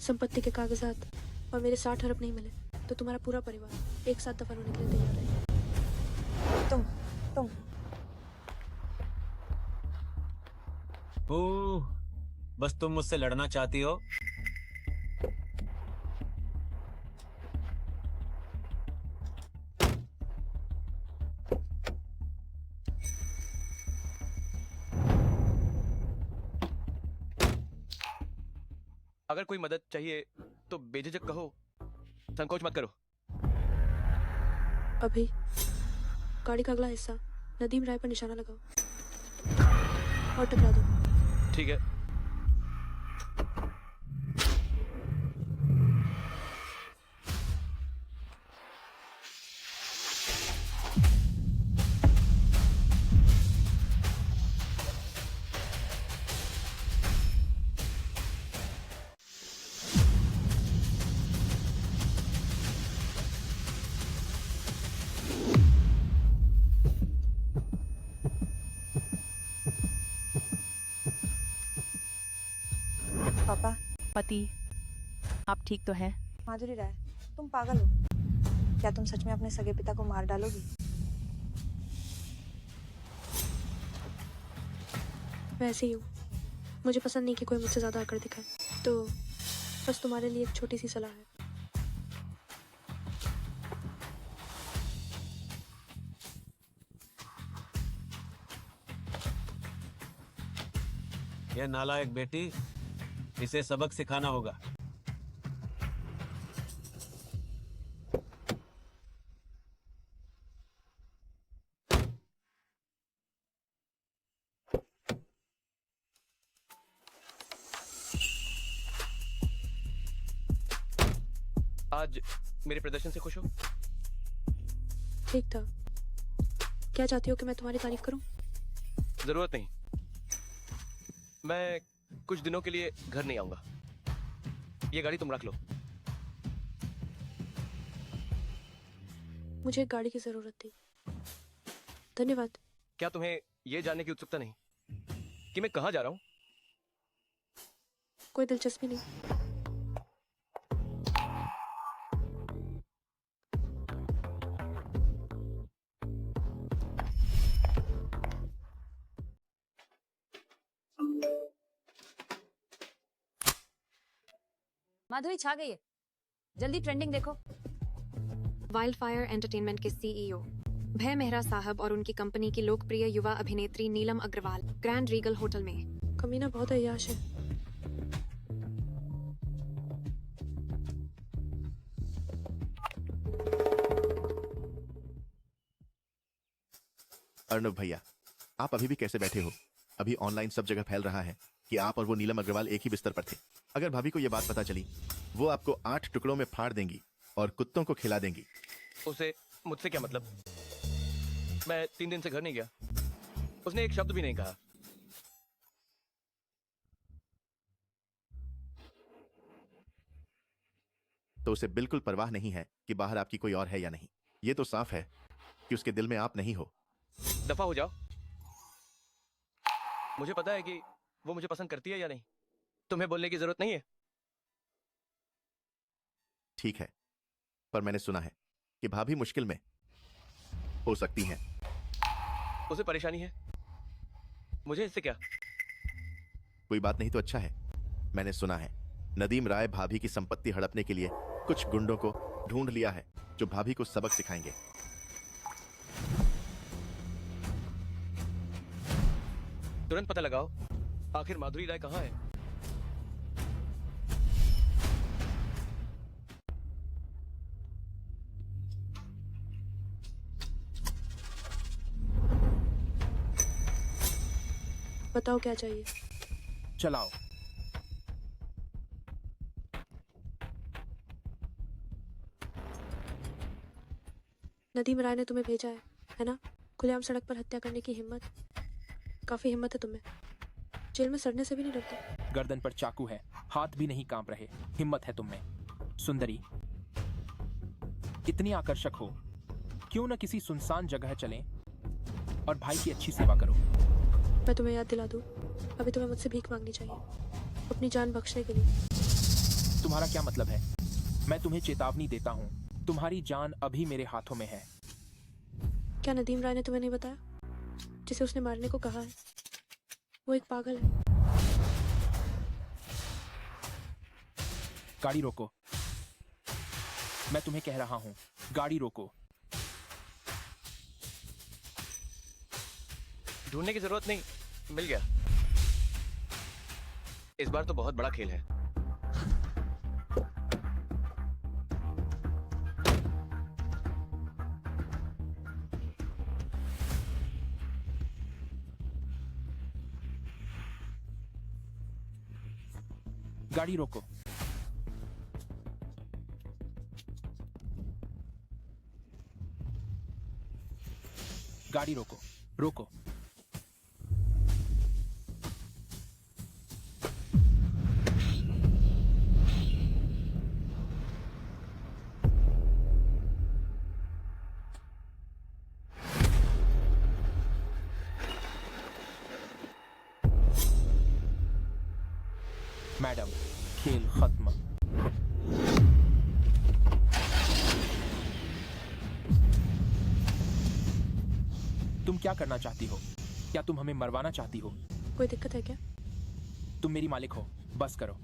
संपत्ति के कागजात और मेरे 60 अरब नहीं मिले, तो तुम्हारा पूरा परिवार एक साथ दफन होने के लिए तैयार है। तुम बस तुम मुझसे लड़ना चाहती हो। अगर कोई मदद चाहिए तो बेझिझक कहो, संकोच मत करो। अभी गाड़ी का अगला हिस्सा नदीम राय पर निशाना लगाओ और टकरा दो। ठीक है। पापा, पति, आप ठीक तो हैं? माधुरी राय, तुम पागल हो क्या? तुम सच में अपने सगे पिता को मार डालोगी? वैसे ही हूँ, मुझे पसंद नहीं कि कोई मुझसे ज्यादा आकर दिखाए, तो बस तुम्हारे लिए एक छोटी सी सलाह है। यह नालायक बेटी, इसे सबक सिखाना होगा। आज मेरे प्रदर्शन से खुश हो? ठीक था। क्या चाहती हो कि मैं तुम्हारी तारीफ करूं? जरूरत नहीं, मैं कुछ दिनों के लिए घर नहीं आऊंगा। ये गाड़ी तुम रख लो। मुझे एक गाड़ी की जरूरत थी। धन्यवाद। क्या तुम्हें यह जानने की उत्सुकता नहीं कि मैं कहाँ जा रहा हूँ? कोई दिलचस्पी नहीं। माधुरी छा गई है, जल्दी ट्रेंडिंग देखो। वाइल्ड फायर एंटरटेनमेंट के सीईओ भय मेहरा साहब और उनकी कंपनी की लोकप्रिय युवा अभिनेत्री नीलम अग्रवाल ग्रैंड रीगल होटल में। कमीना बहुत अय्याश है। अर्णव भैया, आप अभी भी कैसे बैठे हो? अभी ऑनलाइन सब जगह फैल रहा है कि आप और वो नीलम अग्रवाल एक ही बिस्तर पर थे। अगर भाभी को यह बात पता चली, वो आपको 8 टुकड़ों में फाड़ देंगी और कुत्तों को खिला देंगी। उसे मुझसे क्या मतलब? मैं 3 दिन से घर नहीं गया, उसने एक शब्द भी नहीं कहा। तो उसे बिल्कुल परवाह नहीं है कि बाहर आपकी कोई और है या नहीं। ये तो साफ है कि उसके दिल में आप नहीं हो। दफा हो जाओ। मुझे पता है कि वो मुझे पसंद करती है या नहीं, तुम्हें बोलने की जरूरत नहीं है। ठीक है, पर मैंने सुना है कि भाभी मुश्किल में हो सकती हैं। उसे परेशानी है, मुझे इससे क्या? कोई बात नहीं तो अच्छा है। मैंने सुना है नदीम राय भाभी की संपत्ति हड़पने के लिए कुछ गुंडों को ढूंढ लिया है जो भाभी को सबक सिखाएंगे। तुरंत पता लगाओ, आखिर माधुरी राय कहाँ है? बताओ क्या चाहिए? चलाओ। नदीम राय ने तुम्हें भेजा है ना? खुलेआम सड़क पर हत्या करने की हिम्मत, काफी हिम्मत है तुम्हें। जेल में सड़ने से भी नहीं डरते। गर्दन पर चाकू है, हाथ भी नहीं कांप रहे, हिम्मत है तुम में। सुंदरी, इतनी आकर्षक हो, क्यों न किसी सुनसान जगह चलें और भाई की अच्छी सेवा करो। मैं तुम्हें याद दिला दूं, अभी तुम्हें मुझसे भीख मांगनी चाहिए अपनी जान बख्शने के लिए। तुम्हारा क्या मतलब है? मैं तुम्हें चेतावनी देता हूँ, तुम्हारी जान अभी मेरे हाथों में है। क्या नदीम राय ने तुम्हें नहीं बताया? जिसे उसने मारने को कहा है वो एक पागल है। गाड़ी रोको, मैं तुम्हें कह रहा हूँ, गाड़ी रोको। ढूंढने की जरूरत नहीं, मिल गया। इस बार तो बहुत बड़ा खेल है। गाड़ी रोको। गाड़ी रोको, रोको। मैडम, खेल खत्म। तुम क्या करना चाहती हो? क्या तुम हमें मरवाना चाहती हो? कोई दिक्कत है क्या? तुम मेरी मालिक हो, बस करो।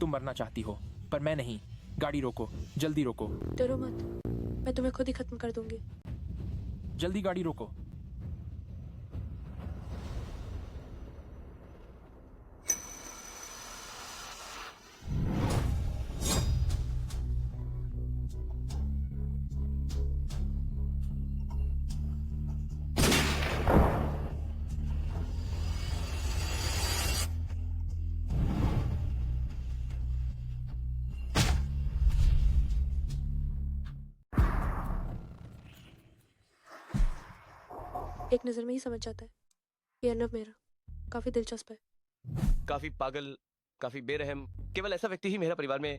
तुम मरना चाहती हो, पर मैं नहीं। गाड़ी रोको, जल्दी रोको। डरो मत, मैं तुम्हें खुद ही खत्म कर दूंगी। जल्दी गाड़ी रोको। एक नजर में ही समझ जाता है ये अर्नव मेहरा काफी दिलचस्प है। काफी पागल, काफी बेरहम। केवल ऐसा व्यक्ति ही मेरा परिवार में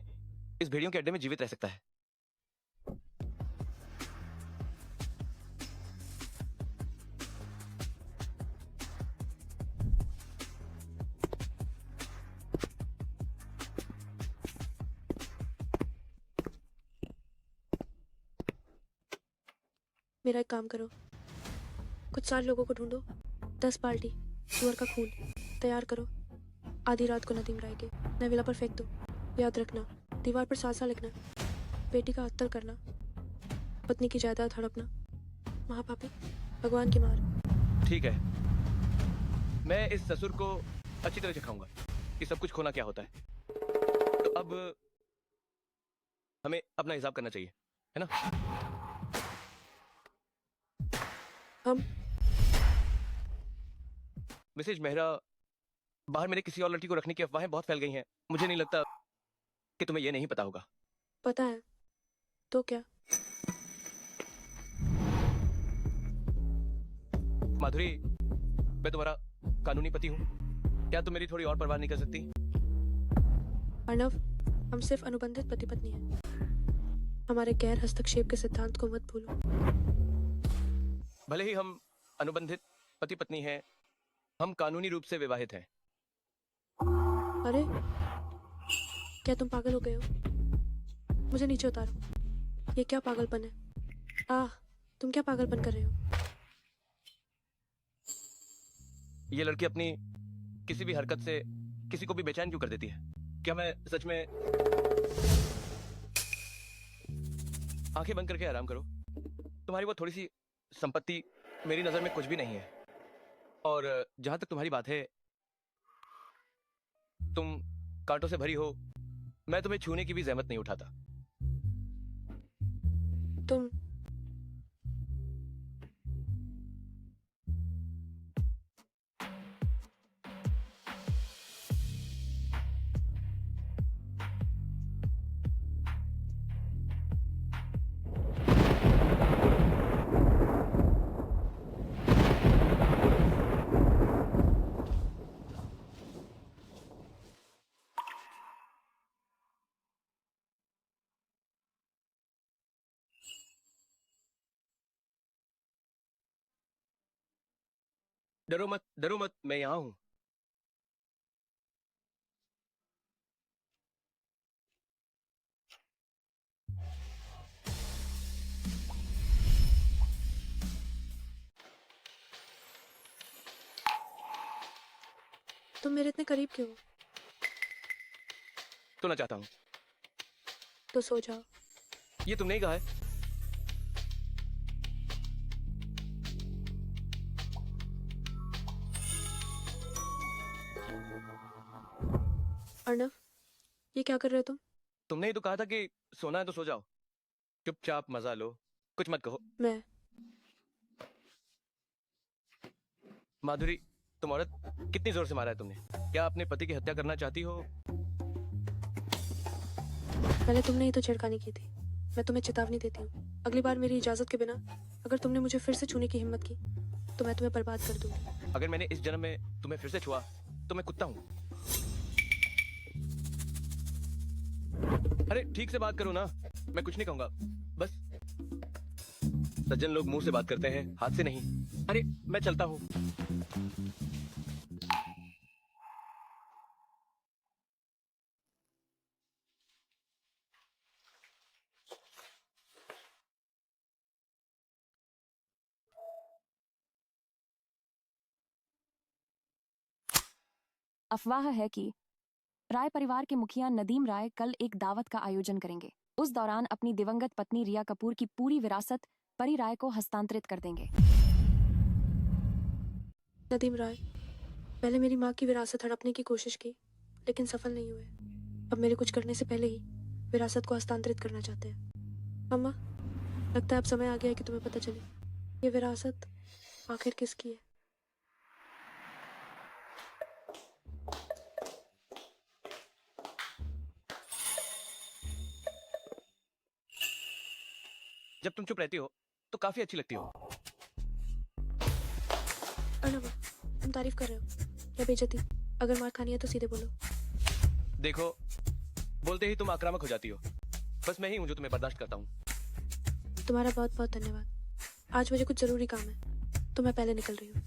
इस भेड़ियों के अड्डे में जीवित रह सकता है। मेरा एक काम करो, कुछ 4 लोगों को ढूंढो, 10 बाल्टी सुअर का खून तैयार करो, आधी रात को नदीम राय के नवेला पर फेंक दो। याद रखना दीवार पर सासा लिखना, बेटी का अत्तर करना, पत्नी की जायदाद हड़पना, महापापी, भगवान की मार। ठीक है, मैं इस ससुर को अच्छी तरह सिखाऊंगा कि सब कुछ खोना क्या होता है। तो अब हमें अपना हिसाब करना चाहिए, है ना? हम मिसेज मेहरा, बाहर मेरे किसी और लड़की को रखने की अफवाहें बहुत फैल गई हैं। मुझे नहीं लगता कि तुम्हें यह नहीं पता होगा। पता है तो क्या? माधुरी, मैं तुम्हारा कानूनी पति हूँ। क्या तुम मेरी थोड़ी और परवाह नहीं कर सकती? अर्णव, हम सिर्फ अनुबंधित पति पत्नी हैं। हमारे गैर हस्तक्षेप के सिद्धांत को मत भूलो। भले ही हम अनुबंधित पति पत्नी हैं, हम कानूनी रूप से विवाहित हैं। अरे, क्या तुम पागल हो गए हो? मुझे नीचे उतारो। ये क्या पागलपन है? तुम क्या पागलपन कर रहे हो? ये लड़की अपनी किसी भी हरकत से किसी को भी बेचैन क्यों कर देती है? क्या मैं सच में... आंखें बंद करके आराम करो। तुम्हारी वो थोड़ी सी संपत्ति मेरी नजर में कुछ भी नहीं है। और जहां तक तुम्हारी बात है, तुम कांटों से भरी हो, मैं तुम्हें छूने की भी जहमत नहीं उठाता। तुम डरो मत, मैं यहां हूं। तुम मेरे इतने करीब क्यों हो? सोना चाहता हूं। तो सो जाओ। ये तुमने ही कहा है। अर्णव, ये क्या कर रहे हो तुम? तुमने ही तो कहा था कि सोना है तो सो जाओ। चुपचाप मजा लो, कुछ मत कहो। मैं माधुरी, तुम औरत, कितनी जोर से मारा है तुमने? क्या अपने पति की हत्या करना चाहती हो? पहले तुमने ही तो छिड़कानी की थी। मैं तुम्हें चेतावनी देती हूँ, अगली बार मेरी इजाजत के बिना अगर तुमने मुझे फिर से छूने की हिम्मत की तो मैं तुम्हें बर्बाद कर दूंगी। अगर मैंने इस जन्म में तुम्हें फिर से छुआ तो मैं कुत्ता हूँ। अरे ठीक से बात करो ना, मैं कुछ नहीं कहूंगा। बस सज्जन लोग मुंह से बात करते हैं, हाथ से नहीं। अरे मैं चलता हूँ। अफवाह है कि राय परिवार के मुखिया नदीम राय कल एक दावत का आयोजन करेंगे। उस दौरान अपनी दिवंगत पत्नी रिया कपूर की पूरी विरासत परी राय को हस्तांतरित कर देंगे। नदीम राय पहले मेरी माँ की विरासत हड़पने की कोशिश की, लेकिन सफल नहीं हुए। अब मेरे कुछ करने से पहले ही विरासत को हस्तांतरित करना चाहते हैं। अम्मा, लगता है अब समय आ गया है कि तुम्हें पता चले ये विरासत आखिर किसकी है। जब तुम चुप रहती हो तो काफी अच्छी लगती हो। अर्णव, तुम तारीफ कर रहे हो या बेइज्जती? अगर मार खानी है तो सीधे बोलो। देखो, बोलते ही तुम आक्रामक हो जाती हो। बस मैं ही हूं जो तुम्हें बर्दाश्त करता हूँ। तुम्हारा बहुत बहुत धन्यवाद। आज मुझे कुछ जरूरी काम है तो मैं पहले निकल रही हूँ।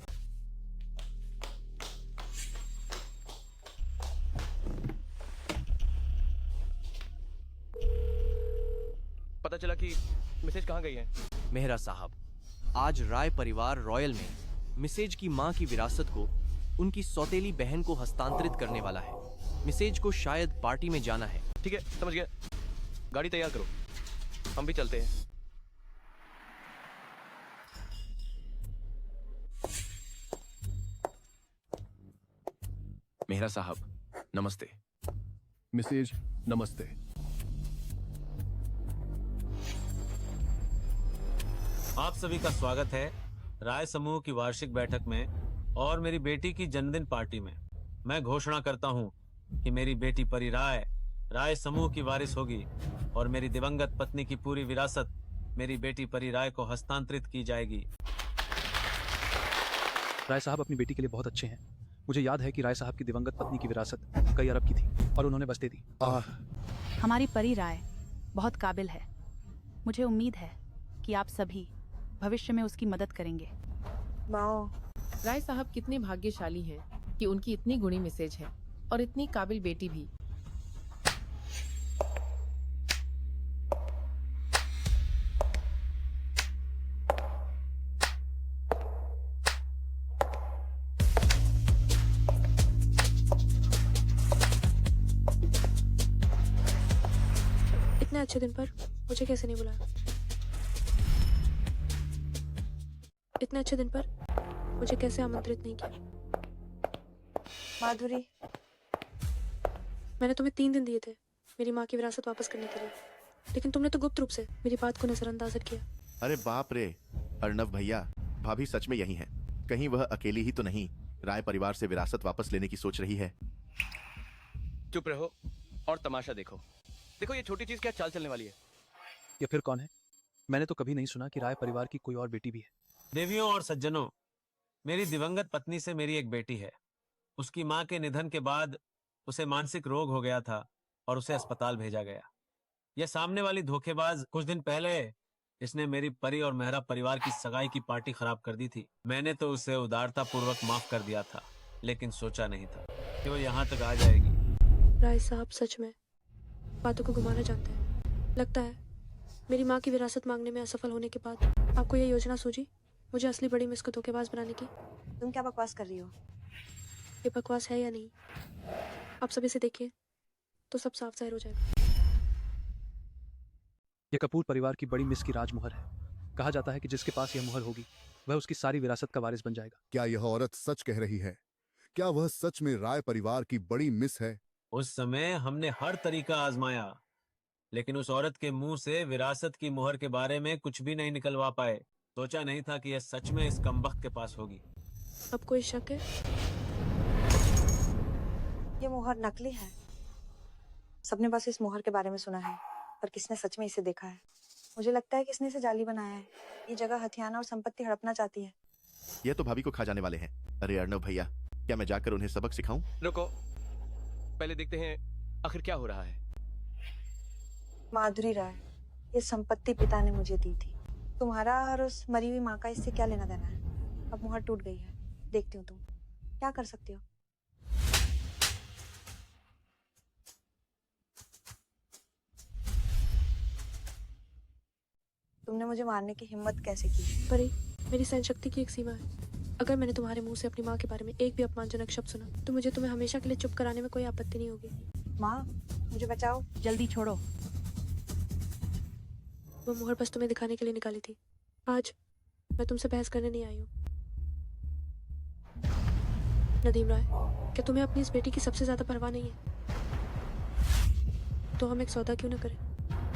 पता चला कि मिसेज कहाँ गई है? मेहरा साहब, आज राय परिवार रॉयल में मिसेज की मां की विरासत को उनकी सौतेली बहन को हस्तांतरित करने वाला है। मिसेज को शायद पार्टी में जाना है, ठीक है, समझ गया। गाड़ी तैयार करो, हम भी चलते हैं। मेहरा साहब, नमस्ते। मिसेज, नमस्ते। आप सभी का स्वागत है राय समूह की वार्षिक बैठक में और मेरी बेटी की जन्मदिन पार्टी में। मैं घोषणा करता हूं कि मेरी बेटी परी राय समूह की वारिस होगी और मेरी दिवंगत पत्नी की पूरी विरासत मेरी बेटी परी राय को हस्तांतरित की जाएगी। राय साहब अपनी बेटी के लिए बहुत अच्छे हैं। मुझे याद है कि राय साहब की दिवंगत पत्नी की विरासत कई अरब की थी और उन्होंने बस दे दी। हमारी परी राय बहुत काबिल है। मुझे उम्मीद है कि आप सभी भविष्य में उसकी मदद करेंगे। राय साहब कितने भाग्यशाली हैं कि उनकी इतनी गुणी मिसेज है और इतनी काबिल बेटी भी। इतने अच्छे दिन पर मुझे कैसे नहीं बुलाया? इतने अच्छे दिन पर मुझे कैसे आमंत्रित नहीं किया? माधुरी, मैंने तुम्हें 3 दिन दिए थे मेरी माँ की विरासत वापस करने के लिए, लेकिन तुमने तो गुप्त रूप से मेरी बात को नजरअंदाज किया। अरे बाप रे, अर्णव भैया, भाभी सच में यही हैं। कहीं वह अकेली ही तो नहीं राय परिवार से विरासत वापस लेने की सोच रही है? चुप रहो और तमाशा देखो। देखो ये छोटी चीज क्या चाल चलने वाली है। ये फिर कौन है? मैंने तो कभी नहीं सुना कि राय परिवार की कोई और बेटी भी है। देवियों और सज्जनों, मेरी दिवंगत पत्नी से मेरी एक बेटी है। उसकी मां के निधन के बाद उसे मानसिक रोग हो गया था और उसे अस्पताल भेजा गया। यह सामने वाली धोखेबाज कुछ दिन पहले इसने मेरी परी और मेहरा परिवार की सगाई की पार्टी खराब कर दी थी। मैंने तो उसे उदारता पूर्वक माफ कर दिया था, लेकिन सोचा नहीं था कि वो यहाँ तक आ जाएगी। राय साहब सच में बातों को घुमाना जानते हैं। लगता है मेरी माँ की विरासत मांगने में असफल होने के बाद आपको यह योजना सूझी मुझे असली बड़ी मिस को धोखेबाज बनाने की। तुम क्या बकवास कर रही हो? ये बकवास है या नहीं, आप सब इसे देखिए तो सब साफ जाहिर हो जाएगा। यह कपूर परिवार की बड़ी मिस की राजमुहर है। कहा जाता है कि जिसके पास यह मुहर होगी वह उसकी सारी विरासत का वारिस बन जाएगा। क्या यह औरत सच कह रही है? क्या वह सच में राय परिवार की बड़ी मिस है? उस समय हमने हर तरीका आजमाया, लेकिन उस औरत के मुंह से विरासत की मुहर के बारे में कुछ भी नहीं निकलवा पाए। सोचा नहीं था कि यह सच में इस कमबख्त के पास होगी। अब कोई शक है? ये मोहर नकली है। सबने बस इस मोहर के बारे में सुना है, पर किसने सच में इसे देखा है? मुझे लगता है कि इसने इसे जाली बनाया है। ये जगह हथियाना और संपत्ति हड़पना चाहती है। यह तो भाभी को खा जाने वाले हैं। अरे अर्णव भैया, क्या मैं जाकर उन्हें सबक सिखाऊं? रुको, पहले देखते हैं आखिर क्या हो रहा है। माधुरी राय, ये संपत्ति पिता ने मुझे दी थी। तुम्हारा और उस मरी हुई माँ का इससे क्या लेना देना है? अब मुहर टूट गई है। देखती हूँ तुम क्या कर सकती हो। तुमने मुझे मारने की हिम्मत कैसे की? परी, मेरी सहन शक्ति की एक सीमा है। अगर मैंने तुम्हारे मुंह से अपनी माँ के बारे में एक भी अपमानजनक शब्द सुना तो मुझे तुम्हें हमेशा के लिए चुप कराने में कोई आपत्ति नहीं होगी। माँ, मुझे बचाओ। जल्दी छोड़ो। वो मुहर बस तुम्हें दिखाने के लिए निकाली थी। आज मैं तुमसे बहस करने नहीं आई हूँ। नदीम राय, क्या तुम्हें अपनी इस बेटी की सबसे ज्यादा परवाह नहीं है? तो हम एक सौदा क्यों न करें?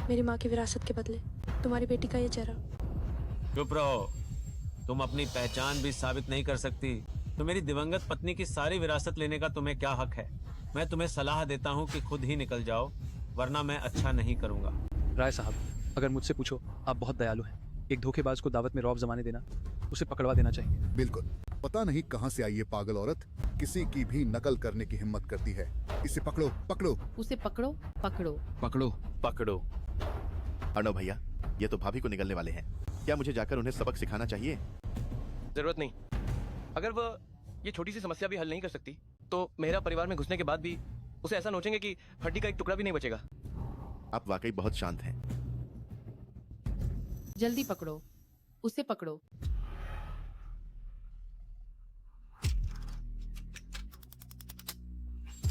मेरी माँ की विरासत के बदले तुम्हारी बेटी का ये चेहरा। चुप रहो। तुम अपनी पहचान भी साबित नहीं कर सकती तो मेरी दिवंगत पत्नी की सारी विरासत लेने का तुम्हें क्या हक है? मैं तुम्हें सलाह देता हूँ कि खुद ही निकल जाओ, वरना मैं अच्छा नहीं करूँगा। राय साहब, अगर मुझसे पूछो, आप बहुत दयालु हैं। एक धोखेबाज को दावत में रौब जमाने देना, उसे पकड़वा देना चाहिए। बिल्कुल। पता नहीं कहाँ से आई ये पागल औरत, किसी की भी नकल करने की हिम्मत करती है। इसे पकड़ो, पकड़ो। उसे पकड़ो, पकड़ो, पकड़ो, पकड़ो। अर्णव भैया, ये तो भाभी को निकलने वाले हैं। क्या मुझे जाकर उन्हें सबक सिखाना चाहिए? जरूरत नहीं। अगर वह ये छोटी सी समस्या भी हल नहीं कर सकती तो मेरा परिवार में घुसने के बाद भी उसे ऐसा नोचेंगे कि हड्डी का एक टुकड़ा भी नहीं बचेगा। आप वाकई बहुत शांत हैं। जल्दी पकड़ो, उसे पकड़ो।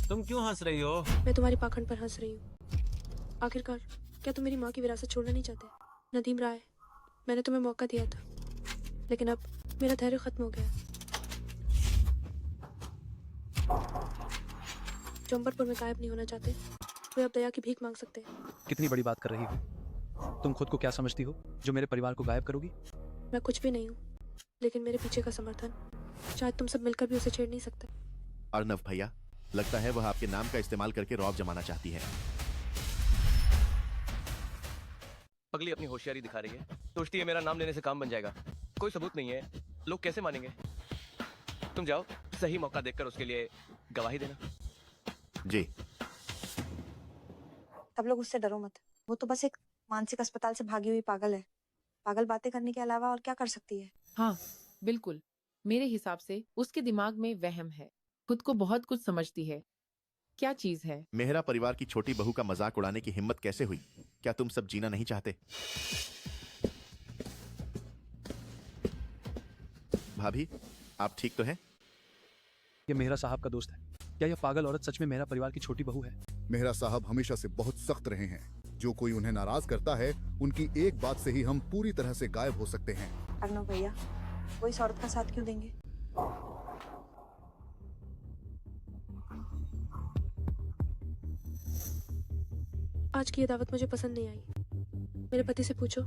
तुम क्यों हंस रही हो? मैं तुम्हारी पाखंड पर हंस रही हूँ। आखिरकार क्या तुम मेरी माँ की विरासत छोड़ना नहीं चाहते? नदीम राय, मैंने तुम्हें मौका दिया था, लेकिन अब मेरा धैर्य खत्म हो गया। जो अंबरपुर में गायब नहीं होना चाहते, वे अब दया की भीख मांग सकते हैं। कितनी बड़ी बात कर रही हो? तुम खुद को क्या समझती हो जो मेरे परिवार को गायब करोगी? मैं कुछ भी नहीं हूँ, लेकिन मेरे पीछे का समर्थन शायद तुम सब मिलकर भी उसे छेड़ नहीं सकते। अर्नव भैया, लगता है वह आपके नाम का इस्तेमाल करके रौब जमाना चाहती है। पगली अपनी होशियारी दिखा रही है, सोचती है मेरा नाम लेने से काम बन जाएगा। कोई सबूत नहीं है, लोग कैसे मानेंगे? तुम जाओ, सही मौका देखकर उसके लिए गवाही देना। जी। सब लोग उससे डरो मत, वो तो बस एक मानसिक अस्पताल से भागी हुई पागल है। पागल बातें करने के अलावा और क्या कर सकती है? हाँ बिल्कुल, मेरे हिसाब से उसके दिमाग में वहम है, खुद को बहुत कुछ समझती है। क्या चीज है? मेहरा परिवार की छोटी बहू का मजाक उड़ाने की हिम्मत कैसे हुई? क्या तुम सब जीना नहीं चाहते? भाभी, आप ठीक तो हैं? ये मेहरा साहब का दोस्त है। क्या यह पागल औरत सच में मेहरा परिवार की छोटी बहू है? मेहरा साहब हमेशा से बहुत सख्त रहे हैं। जो कोई उन्हें नाराज करता है, उनकी एक बात से ही हम पूरी तरह से गायब हो सकते हैं। अर्नव भैया, वो इस औरत का साथ क्यों देंगे? आज की ये दावत मुझे पसंद नहीं आई। मेरे पति से पूछो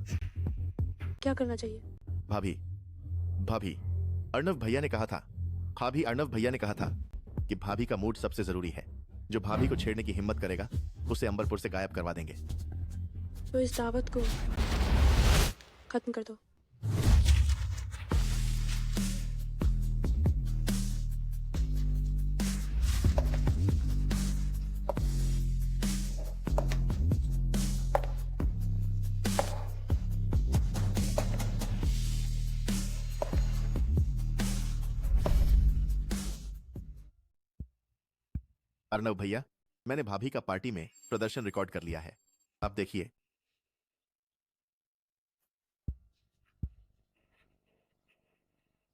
क्या करना चाहिए। भाभी, भाभी, अर्नव भैया ने कहा था, अर्नव भैया ने कहा था कि भाभी का मूड सबसे जरूरी है। जो भाभी को छेड़ने की हिम्मत करेगा, उसे अंबरपुर से गायब करवा देंगे। तो इस दावत को खत्म कर दो। अर्नव भैया, मैंने भाभी का पार्टी में प्रदर्शन रिकॉर्ड कर लिया है, आप देखिए।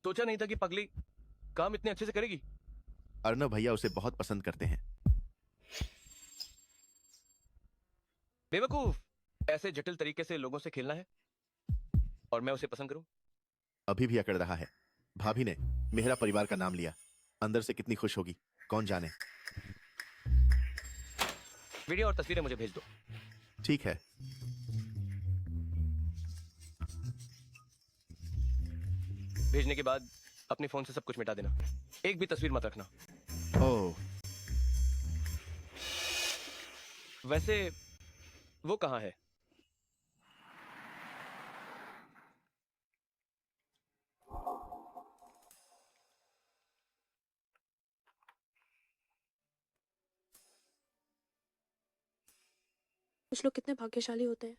सोचा नहीं था कि पगली काम इतने अच्छे से करेगी। अर्नव भैया उसे बहुत पसंद करते हैं। बेवकूफ, ऐसे जटिल तरीके से लोगों से खेलना है और मैं उसे पसंद करूं? अभी भी अकड़ रहा है। भाभी ने मेहरा परिवार का नाम लिया, अंदर से कितनी खुश होगी कौन जाने। वीडियो और तस्वीरें मुझे भेज दो। ठीक है। भेजने के बाद अपने फोन से सब कुछ मिटा देना, एक भी तस्वीर मत रखना। ओह, वैसे वो कहाँ है? कुछ लोग कितने भाग्यशाली होते हैं,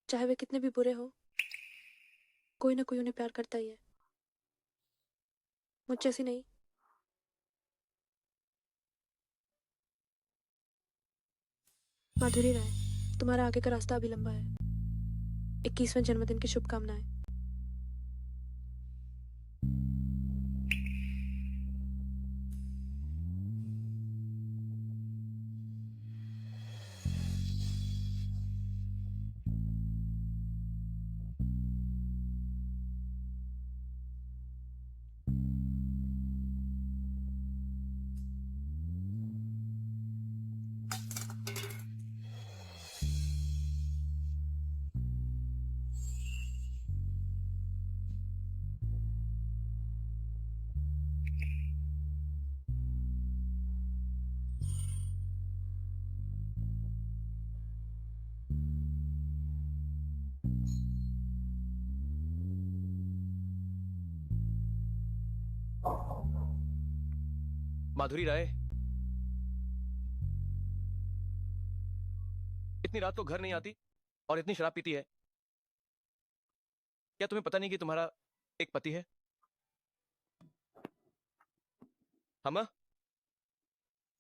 चाहे वे कितने भी बुरे हो, कोई ना कोई उन्हें प्यार करता ही है। मुझ जैसी नहीं। माधुरी राय, तुम्हारा आगे का रास्ता अभी लंबा है। 21वें जन्मदिन की शुभकामनाएं। माधुरी राय, इतनी रात को घर नहीं आती और इतनी शराब पीती है। क्या तुम्हें पता नहीं कि तुम्हारा एक पति है? हम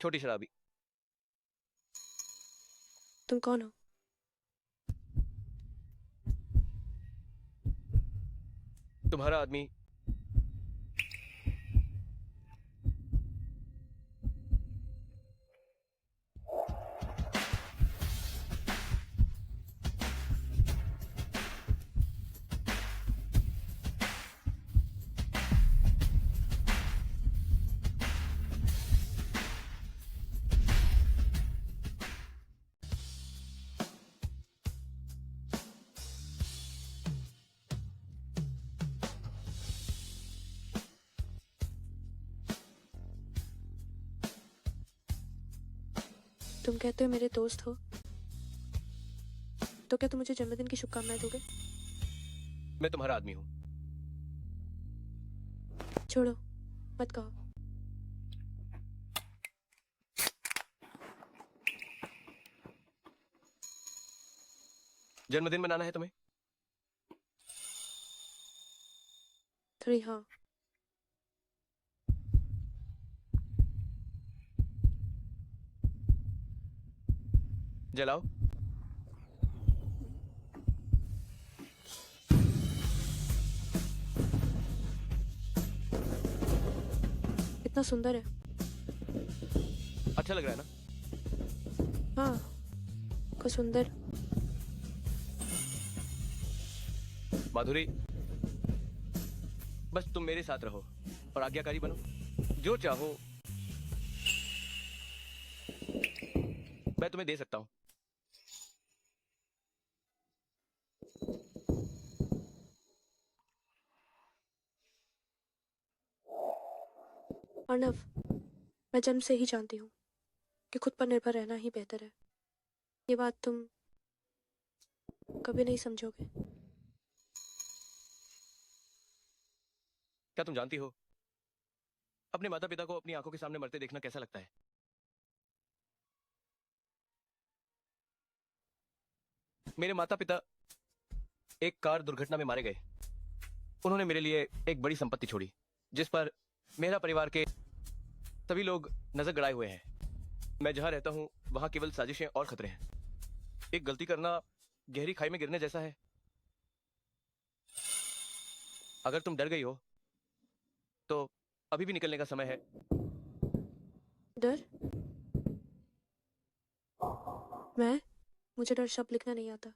छोटी शराबी। तुम कौन हो? तुम्हारा आदमी तुम कहते हो मेरे दोस्त हो, तो क्या तुम मुझे जन्मदिन की शुभकामनाएं दोगे? मैं तुम्हारा आदमी हूँ। छोड़ो, मत कहो। जन्मदिन मनाना है तुम्हें? थोड़ी हाँ। जलाओ। इतना सुंदर है। अच्छा लग रहा है ना? हाँ, को सुंदर। माधुरी, बस तुम मेरे साथ रहो और आज्ञाकारी बनो। जो चाहो मैं तुम्हें दे सकता हूं। अर्णव, मैं जन्म से ही जानती हूँ कि खुद पर निर्भर रहना ही बेहतर है। ये बात तुम कभी नहीं समझोगे। क्या तुम जानती हो अपने माता पिता को अपनी आंखों के सामने मरते देखना कैसा लगता है? मेरे माता पिता एक कार दुर्घटना में मारे गए। उन्होंने मेरे लिए एक बड़ी संपत्ति छोड़ी जिस पर मेरा परिवार के सभी लोग नजर गड़ाए हुए हैं। मैं जहां रहता हूं वहां केवल साजिशें और खतरे हैं। एक गलती करना गहरी खाई में गिरने जैसा है। अगर तुम डर गई हो तो अभी भी निकलने का समय है। डर? मुझे डर शब्द लिखना नहीं आता।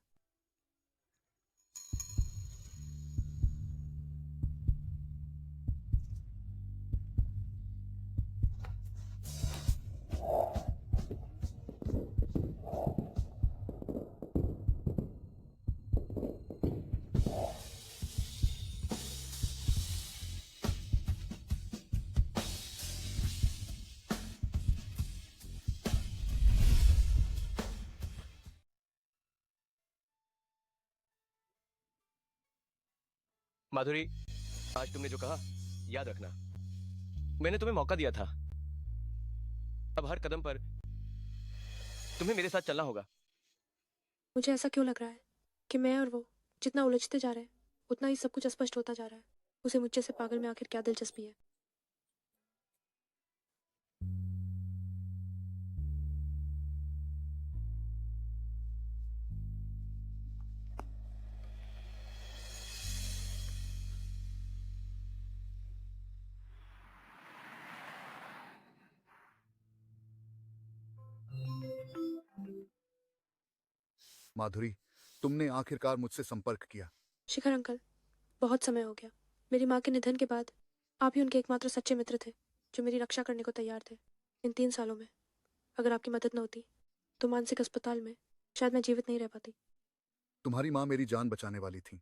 माधुरी, आज तुमने जो कहा याद रखना। मैंने तुम्हें मौका दिया था। अब हर कदम पर तुम्हें मेरे साथ चलना होगा। मुझे ऐसा क्यों लग रहा है कि मैं और वो जितना उलझते जा रहे हैं उतना ही सब कुछ अस्पष्ट होता जा रहा है। उसे मुझ जैसे पागल में आखिर क्या दिलचस्पी है? माधुरी, तुमने आखिरकार मुझसे संपर्क किया। शिखर अंकल, बहुत समय हो गया। मेरी माँ के निधन के बाद आप ही उनके एकमात्र सच्चे मित्र थे जो मेरी रक्षा करने को तैयार थे। इन 3 सालों में अगर आपकी मदद न होती तो मानसिक अस्पताल में शायद मैं जीवित नहीं रह पाती। तुम्हारी माँ मेरी जान बचाने वाली थी।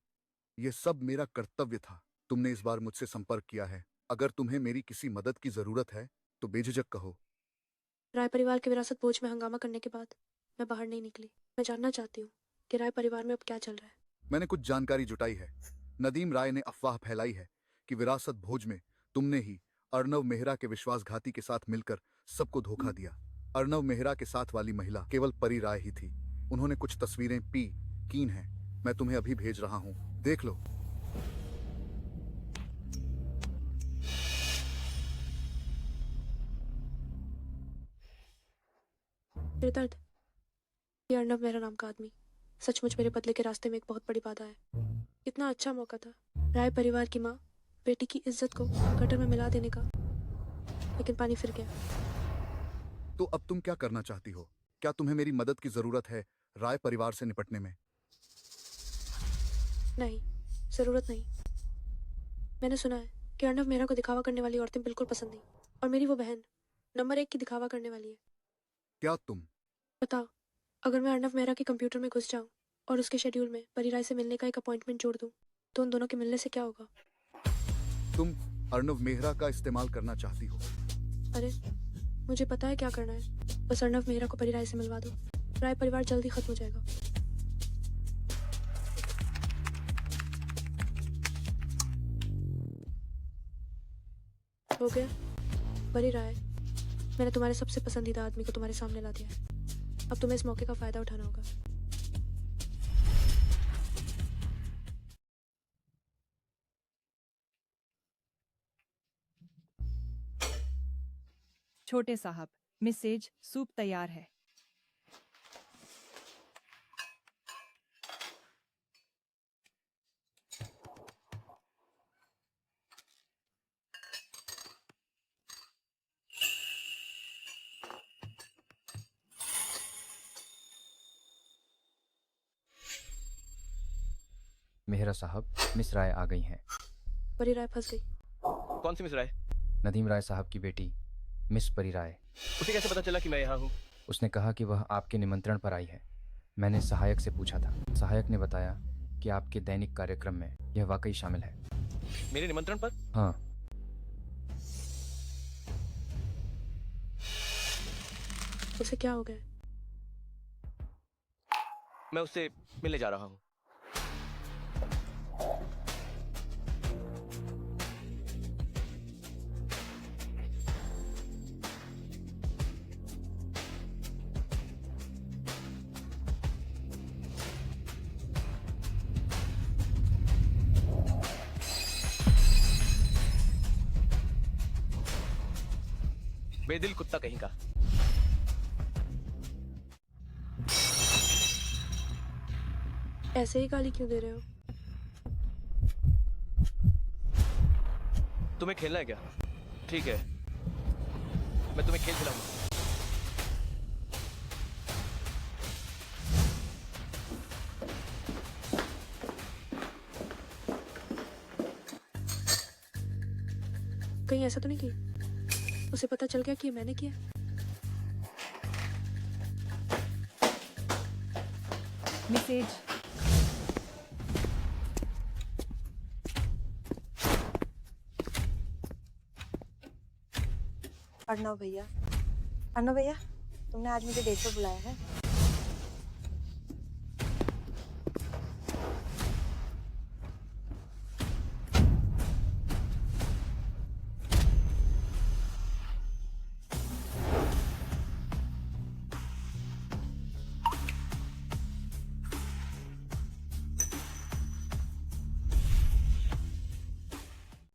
ये सब मेरा कर्तव्य था। तुमने इस बार मुझसे संपर्क किया है। अगर तुम्हें मेरी किसी मदद की जरूरत है तो बेझिझक कहो। राय परिवार के विरासत भोज में हंगामा करने के बाद मैं बाहर नहीं निकली। मैं जानना चाहती हूँ कि राय परिवार में अब क्या चल रहा है। मैंने कुछ जानकारी जुटाई है। नदीम राय ने अफवाह फैलाई है कि विरासत भोज में तुमने ही अर्णव मेहरा के विश्वासघाती के साथ मिलकर सबको धोखा दिया। अर्णव मेहरा के साथ वाली महिला केवल परी राय ही थी। उन्होंने कुछ तस्वीरें कीन हैं। मैं तुम्हें अभी भेज रहा हूँ, देख लो। मेरे दर्द, ये अर्णव मेहरा नाम का आदमी सचमुच मेरे बदले के रास्ते में एक बहुत बड़ी बाधा है। कितना अच्छा मौका था राय परिवार की माँ बेटी की इज्जत को गटर में मिला देने का, लेकिन पानी फिर गया। तो अब तुम क्या करना चाहती हो? क्या तुम्हें मेरी मदद की जरूरत है राय परिवार से निपटने में? नहीं, जरूरत नहीं। मैंने सुना है कि अर्णव मेहरा को दिखावा करने वाली औरतें बिल्कुल पसंद नहीं, और मेरी वो बहन नंबर 1 की दिखावा करने वाली है। क्या तुम? बताओ, अगर मैं अर्णव मेहरा के कंप्यूटर में घुस जाऊं और उसके शेड्यूल में परी राय से मिलने का एक अपॉइंटमेंट जोड़ दूं, तो उन दोनों के मिलने से क्या होगा? तुम अर्णव मेहरा का इस्तेमाल करना चाहती हो? अरे, मुझे पता है क्या करना है, बस अर्णव मेहरा को परी राय से मिलवा दो। राय परिवार जल्दी खत्म हो जाएगा। हो गया परी राय, मैंने तुम्हारे सबसे पसंदीदा आदमी को तुम्हारे सामने ला दिया है। अब तुम्हें इस मौके का फायदा उठाना होगा। छोटे साहब, मिसेज सूप तैयार है। मेहरा साहब, मिस राय आ गई हैं। परी राय फंस गई। कौन सी मिस राय? नदीम राय साहब की बेटी मिस परी राय। उसे कैसे पता चला कि मैं यहाँ हूँ? उसने कहा कि वह आपके निमंत्रण पर आई है। मैंने सहायक से पूछा था, सहायक ने बताया कि आपके दैनिक कार्यक्रम में यह वाकई शामिल है। मेरे निमंत्रण पर? हाँ। उसे क्या हो गया? मैं उससे मिलने जा रहा हूँ। बेदिल कुत्ता कहीं का। ऐसे ही गाली क्यों दे रहे हो? तुम्हें खेलना है क्या? ठीक है, मैं तुम्हें खेल खिलाऊंगा। कहीं ऐसा तो नहीं की उसे पता चल गया कि मैंने किया? मिसेज अर्णव भैया, अर्णव भैया, तुमने आज मुझे डेट पर बुलाया है।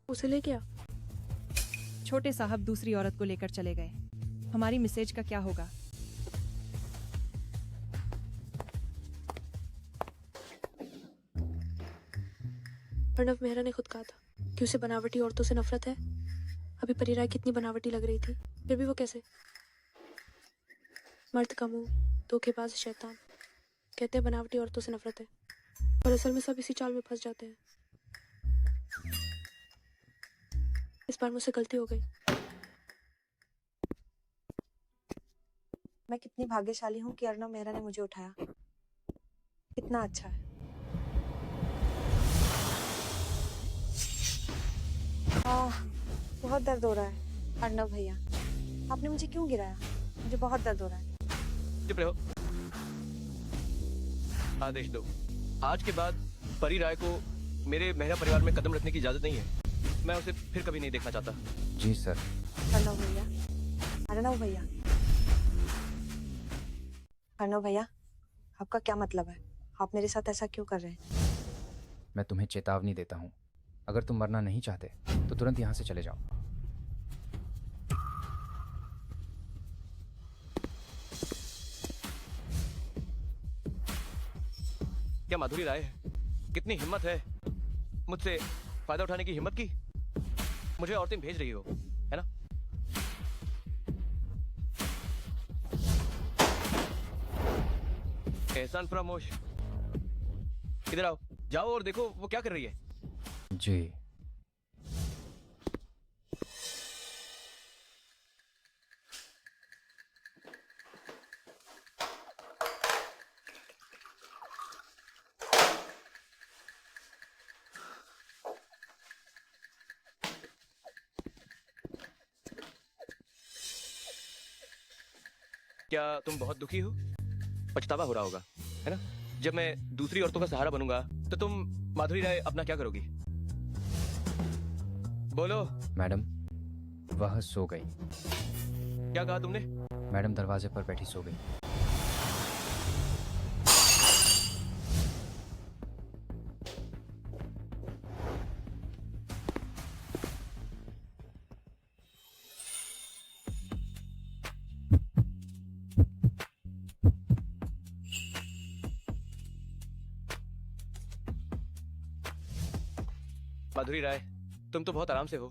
उसे ले गया। छोटे साहब दूसरी औरत को लेकर चले गए। हमारी मिसेज का क्या होगा? अर्णव मेहरा ने खुद कहा था कि उसे बनावटी औरतों से नफरत है। अभी परी राय कितनी बनावटी लग रही थी, फिर भी वो कैसे? मर्द का मुंह, धोखेबाज शैतान। कहते हैं बनावटी औरतों से नफरत है, और असल में सब इसी चाल में फंस जाते हैं। इस बार मुझसे गलती हो गई। मैं कितनी भाग्यशाली हूँ कि अर्णव मेहरा ने मुझे उठाया। कितना अच्छा है। बहुत दर्द हो रहा है अर्णव भैया। आपने मुझे क्यों गिराया? मुझे बहुत दर्द हो रहा है। चुप रहो। आदेश दो। आज के बाद परी राय को मेरे मेहरा परिवार में कदम रखने की इजाजत नहीं है। मैं उसे फिर कभी नहीं देखना चाहता। जी सर। अर्णव भैया, अर्णव भैया, अर्णव भैया, आपका क्या मतलब है? आप मेरे साथ ऐसा क्यों कर रहे हैं? मैं तुम्हें चेतावनी देता हूँ, अगर तुम मरना नहीं चाहते तो तुरंत यहाँ से चले जाओ। क्या माधुरी राय है? कितनी हिम्मत है मुझसे फायदा उठाने की हिम्मत की? मुझे औरतें भेज रही हो, है ना? एहसान फरामोश, इधर आओ। जाओ और देखो वो क्या कर रही है। जी। क्या तुम बहुत दुखी हो? पछतावा हो रहा होगा, है ना? जब मैं दूसरी औरतों का सहारा बनूंगा तो तुम माधुरी राय अपना क्या करोगी? बोलो। मैडम, वह सो गई। क्या कहा तुमने? मैडम दरवाजे पर बैठी सो गई। माधुरी राय, तुम तो बहुत आराम से हो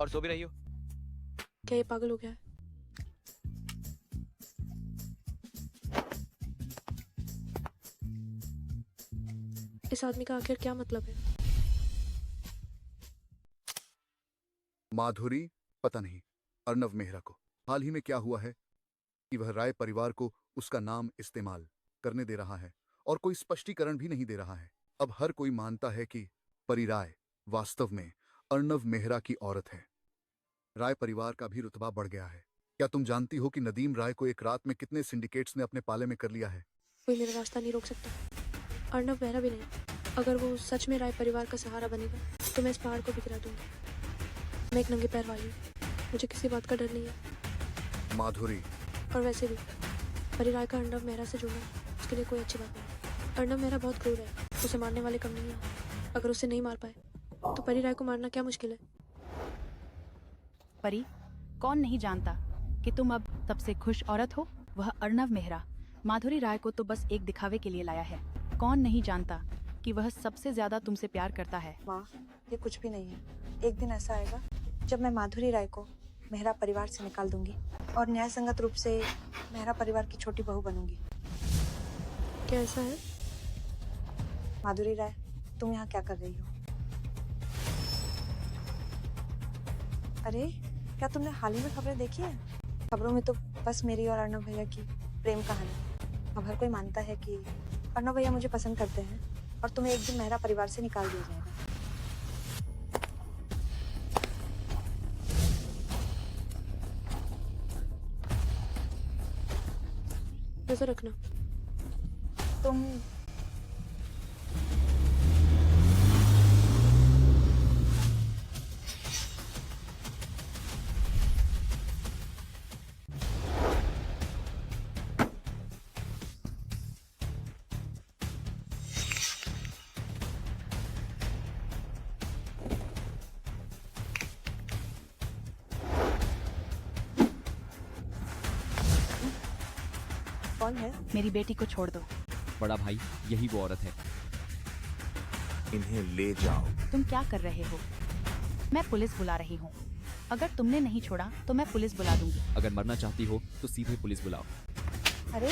और सो भी रही हो। क्या ये पागल हो गया है? इस आदमी का आखिर क्या मतलब है? माधुरी, पता नहीं अर्नव मेहरा को हाल ही में क्या हुआ है कि वह राय परिवार को उसका नाम इस्तेमाल करने दे रहा है और कोई स्पष्टीकरण भी नहीं दे रहा है। अब हर कोई मानता है कि परी राय वास्तव में अर्नव मेहरा की औरत है। राय परिवार का भी रुतबा बढ़ गया है। क्या तुम जानती हो कि नदीम राय को एक रात में कितने सिंडिकेट्स ने अपने पाले में कर लिया है? कोई मेरा रास्ता नहीं रोक सकता, अर्नव मेहरा भी नहीं। अगर वो सच में राय परिवार का सहारा बनेगा तो मैं इस पहाड़ को भी गिरा दूंगी। मैं एक नंगे पैर वाली हूँ, मुझे किसी बात का डर नहीं है। माधुरी, और वैसे भी परी राय का अर्नव मेहरा से जुड़ना उसके लिए कोई अच्छी बात नहीं। अर्नव मेहरा बहुत क्रूर है, उसे मारने वाले कम नहीं है। अगर उसे नहीं मार पाए तो परी राय को मारना क्या मुश्किल है? परी, कौन नहीं जानता कि तुम अब सबसे खुश औरत हो? वह अर्नव मेहरा माधुरी राय को तो बस एक दिखावे के लिए लाया है। कौन नहीं जानता कि वह सबसे ज्यादा तुमसे प्यार करता है? माँ, ये कुछ भी नहीं है। एक दिन ऐसा आएगा जब मैं माधुरी राय को मेहरा परिवार से निकाल दूंगी और न्याय संगत रूप से मेहरा परिवार की छोटी बहू बनूंगी। क्या ऐसा है? माधुरी राय, तुम यहाँ क्या कर रही हो? अरे, क्या तुमने हाल ही में खबरें देखी है? खबरों में तो बस मेरी और अर्नव भैया की प्रेम कहानी। अब हर कोई मानता है कि अर्नव भैया मुझे पसंद करते हैं और तुम्हें एक दिन मेहरा परिवार से निकाल दिया जाएगा। नजर रखना। तुम कौन है? मेरी बेटी को छोड़ दो। बड़ा भाई, यही वो औरत है। इन्हें ले जाओ। तुम क्या कर रहे हो? मैं पुलिस बुला रही हूँ। अगर तुमने नहीं छोड़ा तो मैं पुलिस बुला दूंगी। अगर मरना चाहती हो तो सीधे पुलिस बुलाओ। अरे,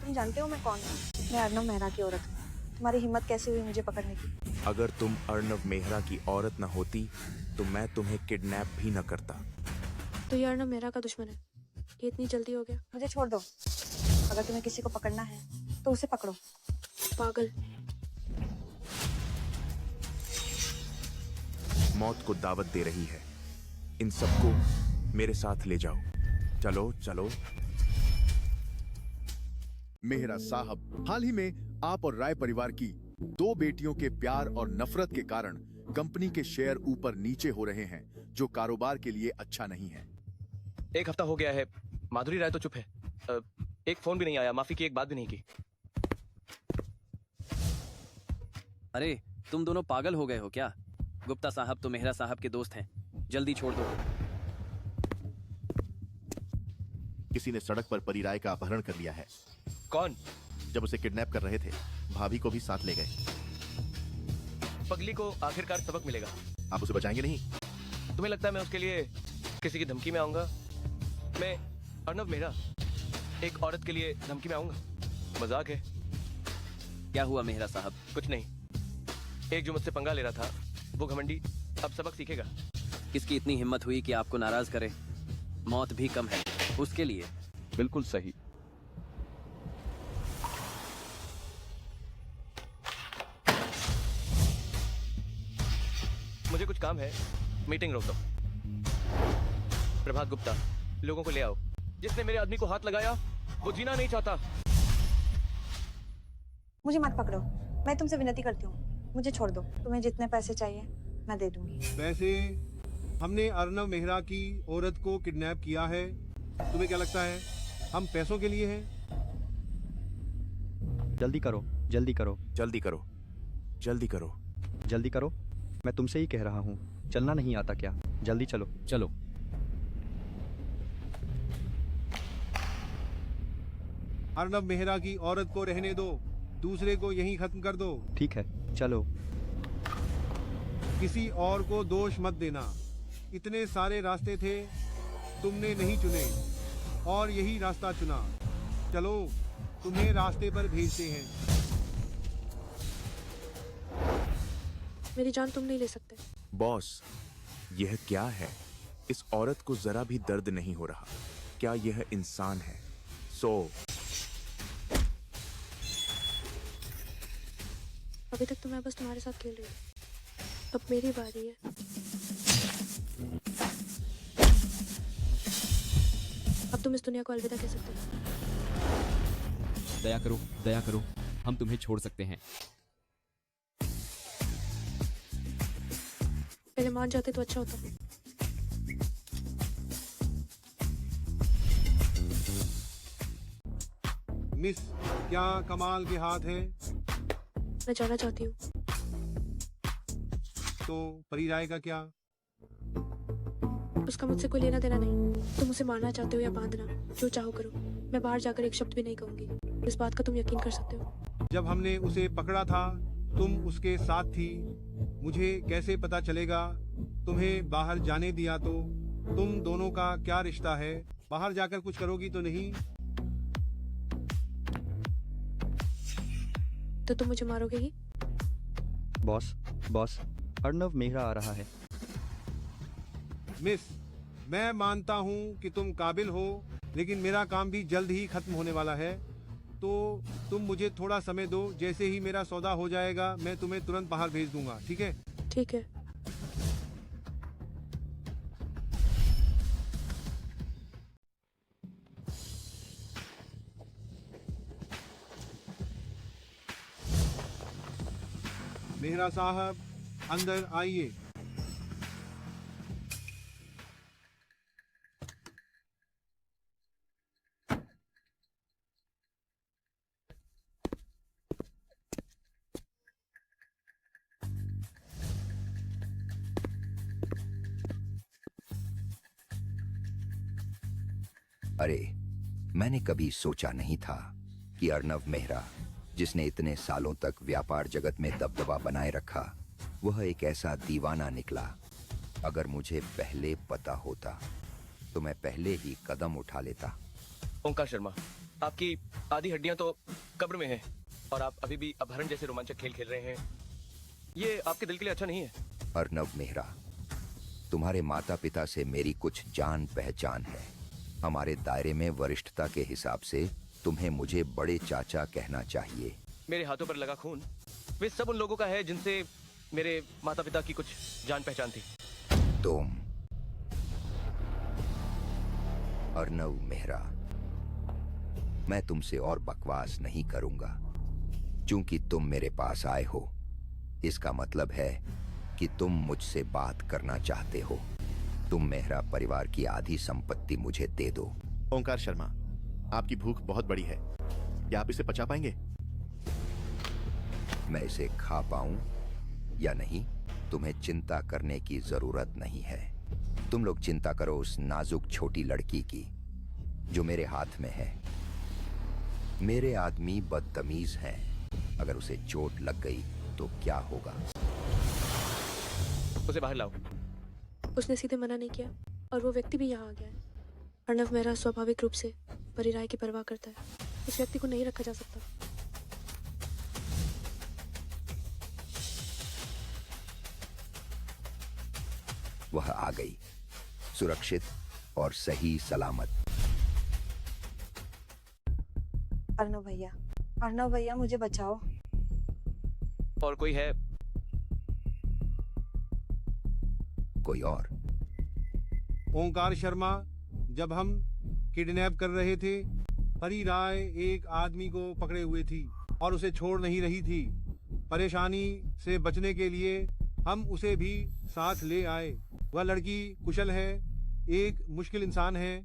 तुम जानते हो मैं कौन हूँ? मैं अर्नव मेहरा की औरत हूँ। तुम्हारी हिम्मत कैसे हुई मुझे पकड़ने की? अगर तुम अर्नव मेहरा की औरत न होती तो मैं तुम्हें किडनैप भी न करता। तो ये अर्नव मेहरा का दुश्मन है। ये इतनी जल्दी हो गया? मुझे छोड़ दो। अगर तुम्हें किसी को पकड़ना है तो उसे पकड़ो। पागल। मौत को दावत दे रही है। इन सबको मेरे साथ ले जाओ। चलो चलो। मेहरा साहब, हाल ही में आप और राय परिवार की 2 बेटियों के प्यार और नफरत के कारण कंपनी के शेयर ऊपर नीचे हो रहे हैं, जो कारोबार के लिए अच्छा नहीं है। 1 हफ्ता हो गया है, माधुरी राय तो चुप है। एक फोन भी नहीं आया, माफी की एक बात भी नहीं की। अरे, तुम दोनों पागल हो गए हो क्या? गुप्ता साहब तो मेहरा साहब के दोस्त हैं। जल्दी छोड़ दो। किसी ने सड़क पर परी राय का अपहरण कर लिया है। कौन? जब उसे किडनैप कर रहे थे, भाभी को भी साथ ले गए। पगली को आखिरकार सबक मिलेगा। आप उसे बचाएंगे नहीं? तुम्हें लगता है मैं उसके लिए किसी की धमकी में आऊंगा? मैं अर्नव मेहरा एक औरत के लिए धमकी में आऊंगा? मजाक है। क्या हुआ मेहरा साहब? कुछ नहीं। एक जो मुझसे पंगा ले रहा था, वो घमंडी अब सबक सीखेगा। किसकी इतनी हिम्मत हुई कि आपको नाराज करे? मौत भी कम है उसके लिए। बिल्कुल सही। मुझे कुछ काम है, मीटिंग रोक दो। प्रभात गुप्ता, लोगों को ले आओ। जिसने मेरे आदमी को हाथ लगाया वो जीना नहीं चाहता। मुझे मत पकड़ो, मैं तुमसे विनती करती हूँ, मुझे छोड़ दो। तुम्हें जितने पैसे चाहिए मैं दे दूंगी। वैसे हमने अर्नव मेहरा की औरत को किडनैप किया है, तुम्हें क्या लगता है हम पैसों के लिए हैं? जल्दी करो, जल्दी करो, जल्दी करो, जल्दी करो, जल्दी करो। मैं तुमसे ही कह रहा हूँ, चलना नहीं आता क्या? जल्दी चलो। चलो। अर्नव मेहरा की औरत को रहने दो, दूसरे को यहीं खत्म कर दो। ठीक है, चलो। किसी और को दोष मत देना। इतने सारे रास्ते थे, तुमने नहीं चुने और यही रास्ता चुना। चलो, तुम्हें रास्ते पर भेजते हैं। मेरी जान तुम नहीं ले सकते। बॉस, यह क्या है? इस औरत को जरा भी दर्द नहीं हो रहा। क्या यह इंसान है? अभी तक तो मैं बस तुम्हारे साथ खेल रही हूँ, अब मेरी बारी है। अब तुम इस दुनिया को अलविदा कह सकते हो। दया करो, दया करो, हम तुम्हें छोड़ सकते हैं। पहले मान जाते तो अच्छा होता। मिस, क्या कमाल के हाथ हैं? मैं जाना चाहती हूँ। तो परी राय का क्या? उसका मुझसे कोई लेना देना नहीं। तुम उसे मारना चाहते हो या बांधना, जो चाहो करो। मैं बाहर जाकर एक शब्द भी नहीं कहूंगी। इस बात का तुम यकीन कर सकते हो। जब हमने उसे पकड़ा था, तुम उसके साथ थी। मुझे कैसे पता चलेगा? तुम्हें बाहर जाने दिया तो? तुम दोनों का क्या रिश्ता है? बाहर जाकर कुछ करोगी तो नहीं? तो तुम मुझे मारोगे ही? बॉस, बॉस, अर्नव मेहरा आ रहा है। मिस, मैं मानता हूँ कि तुम काबिल हो, लेकिन मेरा काम भी जल्द ही खत्म होने वाला है। तो तुम मुझे थोड़ा समय दो। जैसे ही मेरा सौदा हो जाएगा, मैं तुम्हें तुरंत बाहर भेज दूंगा। ठीक है? ठीक है। मेहरा साहब, अंदर आइए। अरे, मैंने कभी सोचा नहीं था कि अर्नव मेहरा, जिसने इतने सालों तक व्यापार जगत में दबदबा बनाए रखा, वह एक ऐसा दीवाना निकला। अगर मुझे पहले पता होता तो मैं पहले ही कदम उठा लेता। ओंकार शर्मा, आपकी आधी हड्डियां तो कब्र में हैं और आप अभी भी अपहरण जैसे रोमांचक खेल खेल रहे हैं। ये आपके दिल के लिए अच्छा नहीं है। अर्नव मेहरा, तुम्हारे माता पिता से मेरी कुछ जान पहचान है। हमारे दायरे में वरिष्ठता के हिसाब से तुम्हें मुझे बड़े चाचा कहना चाहिए। मेरे हाथों पर लगा खून वे सब उन लोगों का है जिनसे मेरे माता पिता की कुछ जान पहचान थी। तुम अर्नव मेहरा, मैं तुमसे और बकवास नहीं करूंगा। चूंकि तुम मेरे पास आए हो, इसका मतलब है कि तुम मुझसे बात करना चाहते हो। तुम मेहरा परिवार की आधी संपत्ति मुझे दे दो। ओंकार शर्मा, आपकी भूख बहुत बड़ी है, क्या आप इसे पचा पाएंगे? मैं इसे खा पाऊं या नहीं, तुम्हें चिंता करने की जरूरत नहीं है। तुम लोग चिंता करो उस नाजुक छोटी लड़की की जो मेरे हाथ में है। मेरे आदमी बदतमीज हैं, अगर उसे चोट लग गई तो क्या होगा? उसे बाहर लाओ। उसने सीधे मना नहीं किया और वो व्यक्ति भी यहाँ आ गया है। अर्नव मेहरा स्वाभाविक रूप से परी राय की परवाह करता है। इस व्यक्ति को नहीं रखा जा सकता। वह आ गई, सुरक्षित और सही सलामत। अर्नव भैया, मुझे बचाओ। और कोई है? कोई और? ओंकार शर्मा, जब हम किडनैप कर रहे थे परी राय एक आदमी को पकड़े हुए थी और उसे छोड़ नहीं रही थी। परेशानी से बचने के लिए हम उसे भी साथ ले आए। वह लड़की कुशल है, एक मुश्किल इंसान है।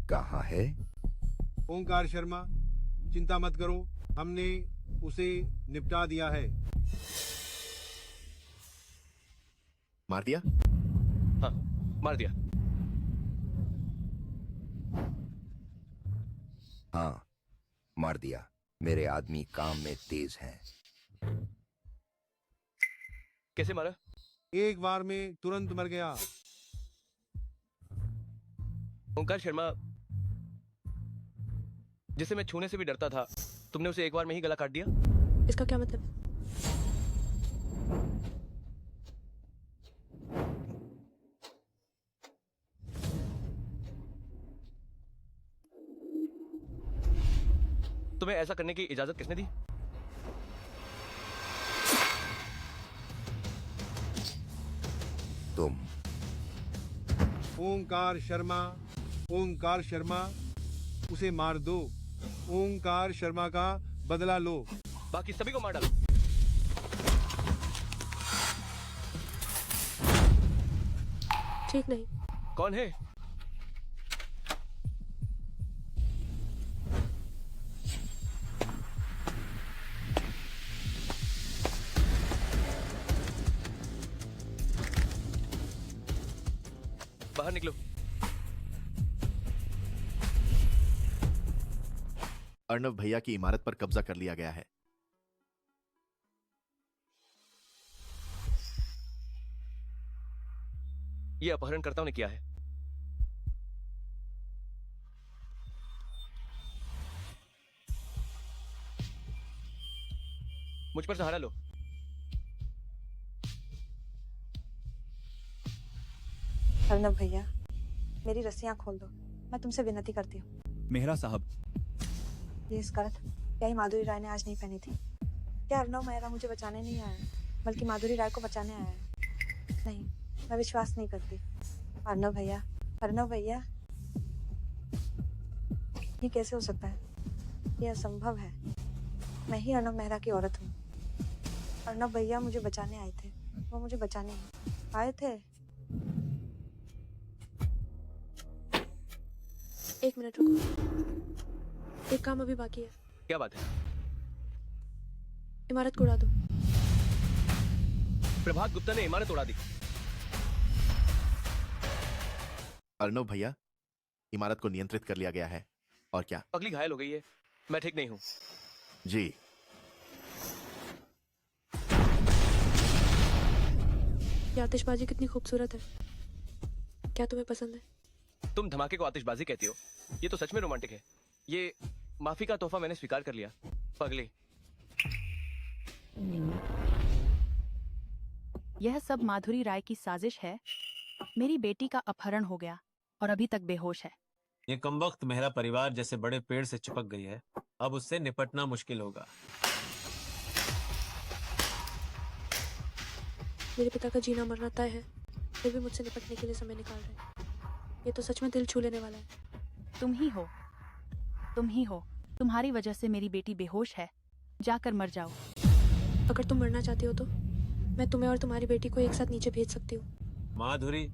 कहाँ है? ओंकार शर्मा, चिंता मत करो, हमने उसे निपटा दिया है। मार दिया? हाँ, मार दिया। हाँ, मार दिया। मेरे आदमी काम में तेज हैं। कैसे मारा? एक बार में तुरंत मर गया। ओंकार शर्मा, जिसे मैं छूने से भी डरता था, तुमने उसे एक बार में ही गला काट दिया। इसका क्या मतलब? तुम्हें ऐसा करने की इजाजत किसने दी? तुम। ओंकार शर्मा, ओंकार शर्मा, उसे मार दो। ओंकार शर्मा का बदला लो। बाकी सभी को मार डालो। ठीक नहीं। कौन है? बाहर निकलो। अर्णव भैया की इमारत पर कब्जा कर लिया गया है। ये अपहरणकर्ताओं ने किया है। मुझ पर सहारा लो। अर्णव भैया, मेरी रस्सियां खोल दो, मैं तुमसे विनती करती हूँ। मेहरा साहब, ये स्कर्ट क्या ही माधुरी राय ने आज नहीं पहनी थी? क्या अर्णव मेहरा मुझे बचाने नहीं आया, बल्कि माधुरी राय को बचाने आया है? नहीं, मैं विश्वास नहीं करती। अर्णव भैया, अर्णव भैया, ये कैसे हो सकता है? ये असंभव है। मैं ही अर्णव मेहरा की औरत हूँ। अर्णव भैया मुझे बचाने आए थे, वो मुझे बचाने आए थे। एक मिनट रुको, एक काम अभी बाकी है। क्या बात है? इमारत को उड़ा दो। प्रभात गुप्ता ने इमारत उड़ा दी। अर्णव भैया, इमारत को नियंत्रित कर लिया गया है। और क्या? अगली घायल हो गई है। मैं ठीक नहीं हूँ। जी। ये आतिशबाजी कितनी खूबसूरत है। क्या तुम्हें पसंद है? तुम धमाके को आतिशबाजी कहती हो? ये तो सच में रोमांटिक है। ये माफी का तोहफा मैंने स्वीकार कर लिया। पगली। यह सब माधुरी राय की साजिश है। मेरी बेटी का अपहरण हो गया और अभी तक बेहोश है। ये कमबख्त मेहरा परिवार जैसे बड़े पेड़ से चिपक गई है। अब उससे निपटना मुश्किल होगा। मेरे पिता का जीना मरना तय है, फिर भी मुझसे निपटने के लिए समय निकाल रहे हैं। ये तो सच में दिल छू लेने वाला है। तुम ही हो, तुम ही हो। तुम्हारी वजह से मेरी बेटी बेहोश है। जाकर मर जाओ। अगर तुम मरना चाहती हो तो मैं तुम्हें और तुम्हारी बेटी को एक साथ नीचे भेज सकती हूँ। माधुरी,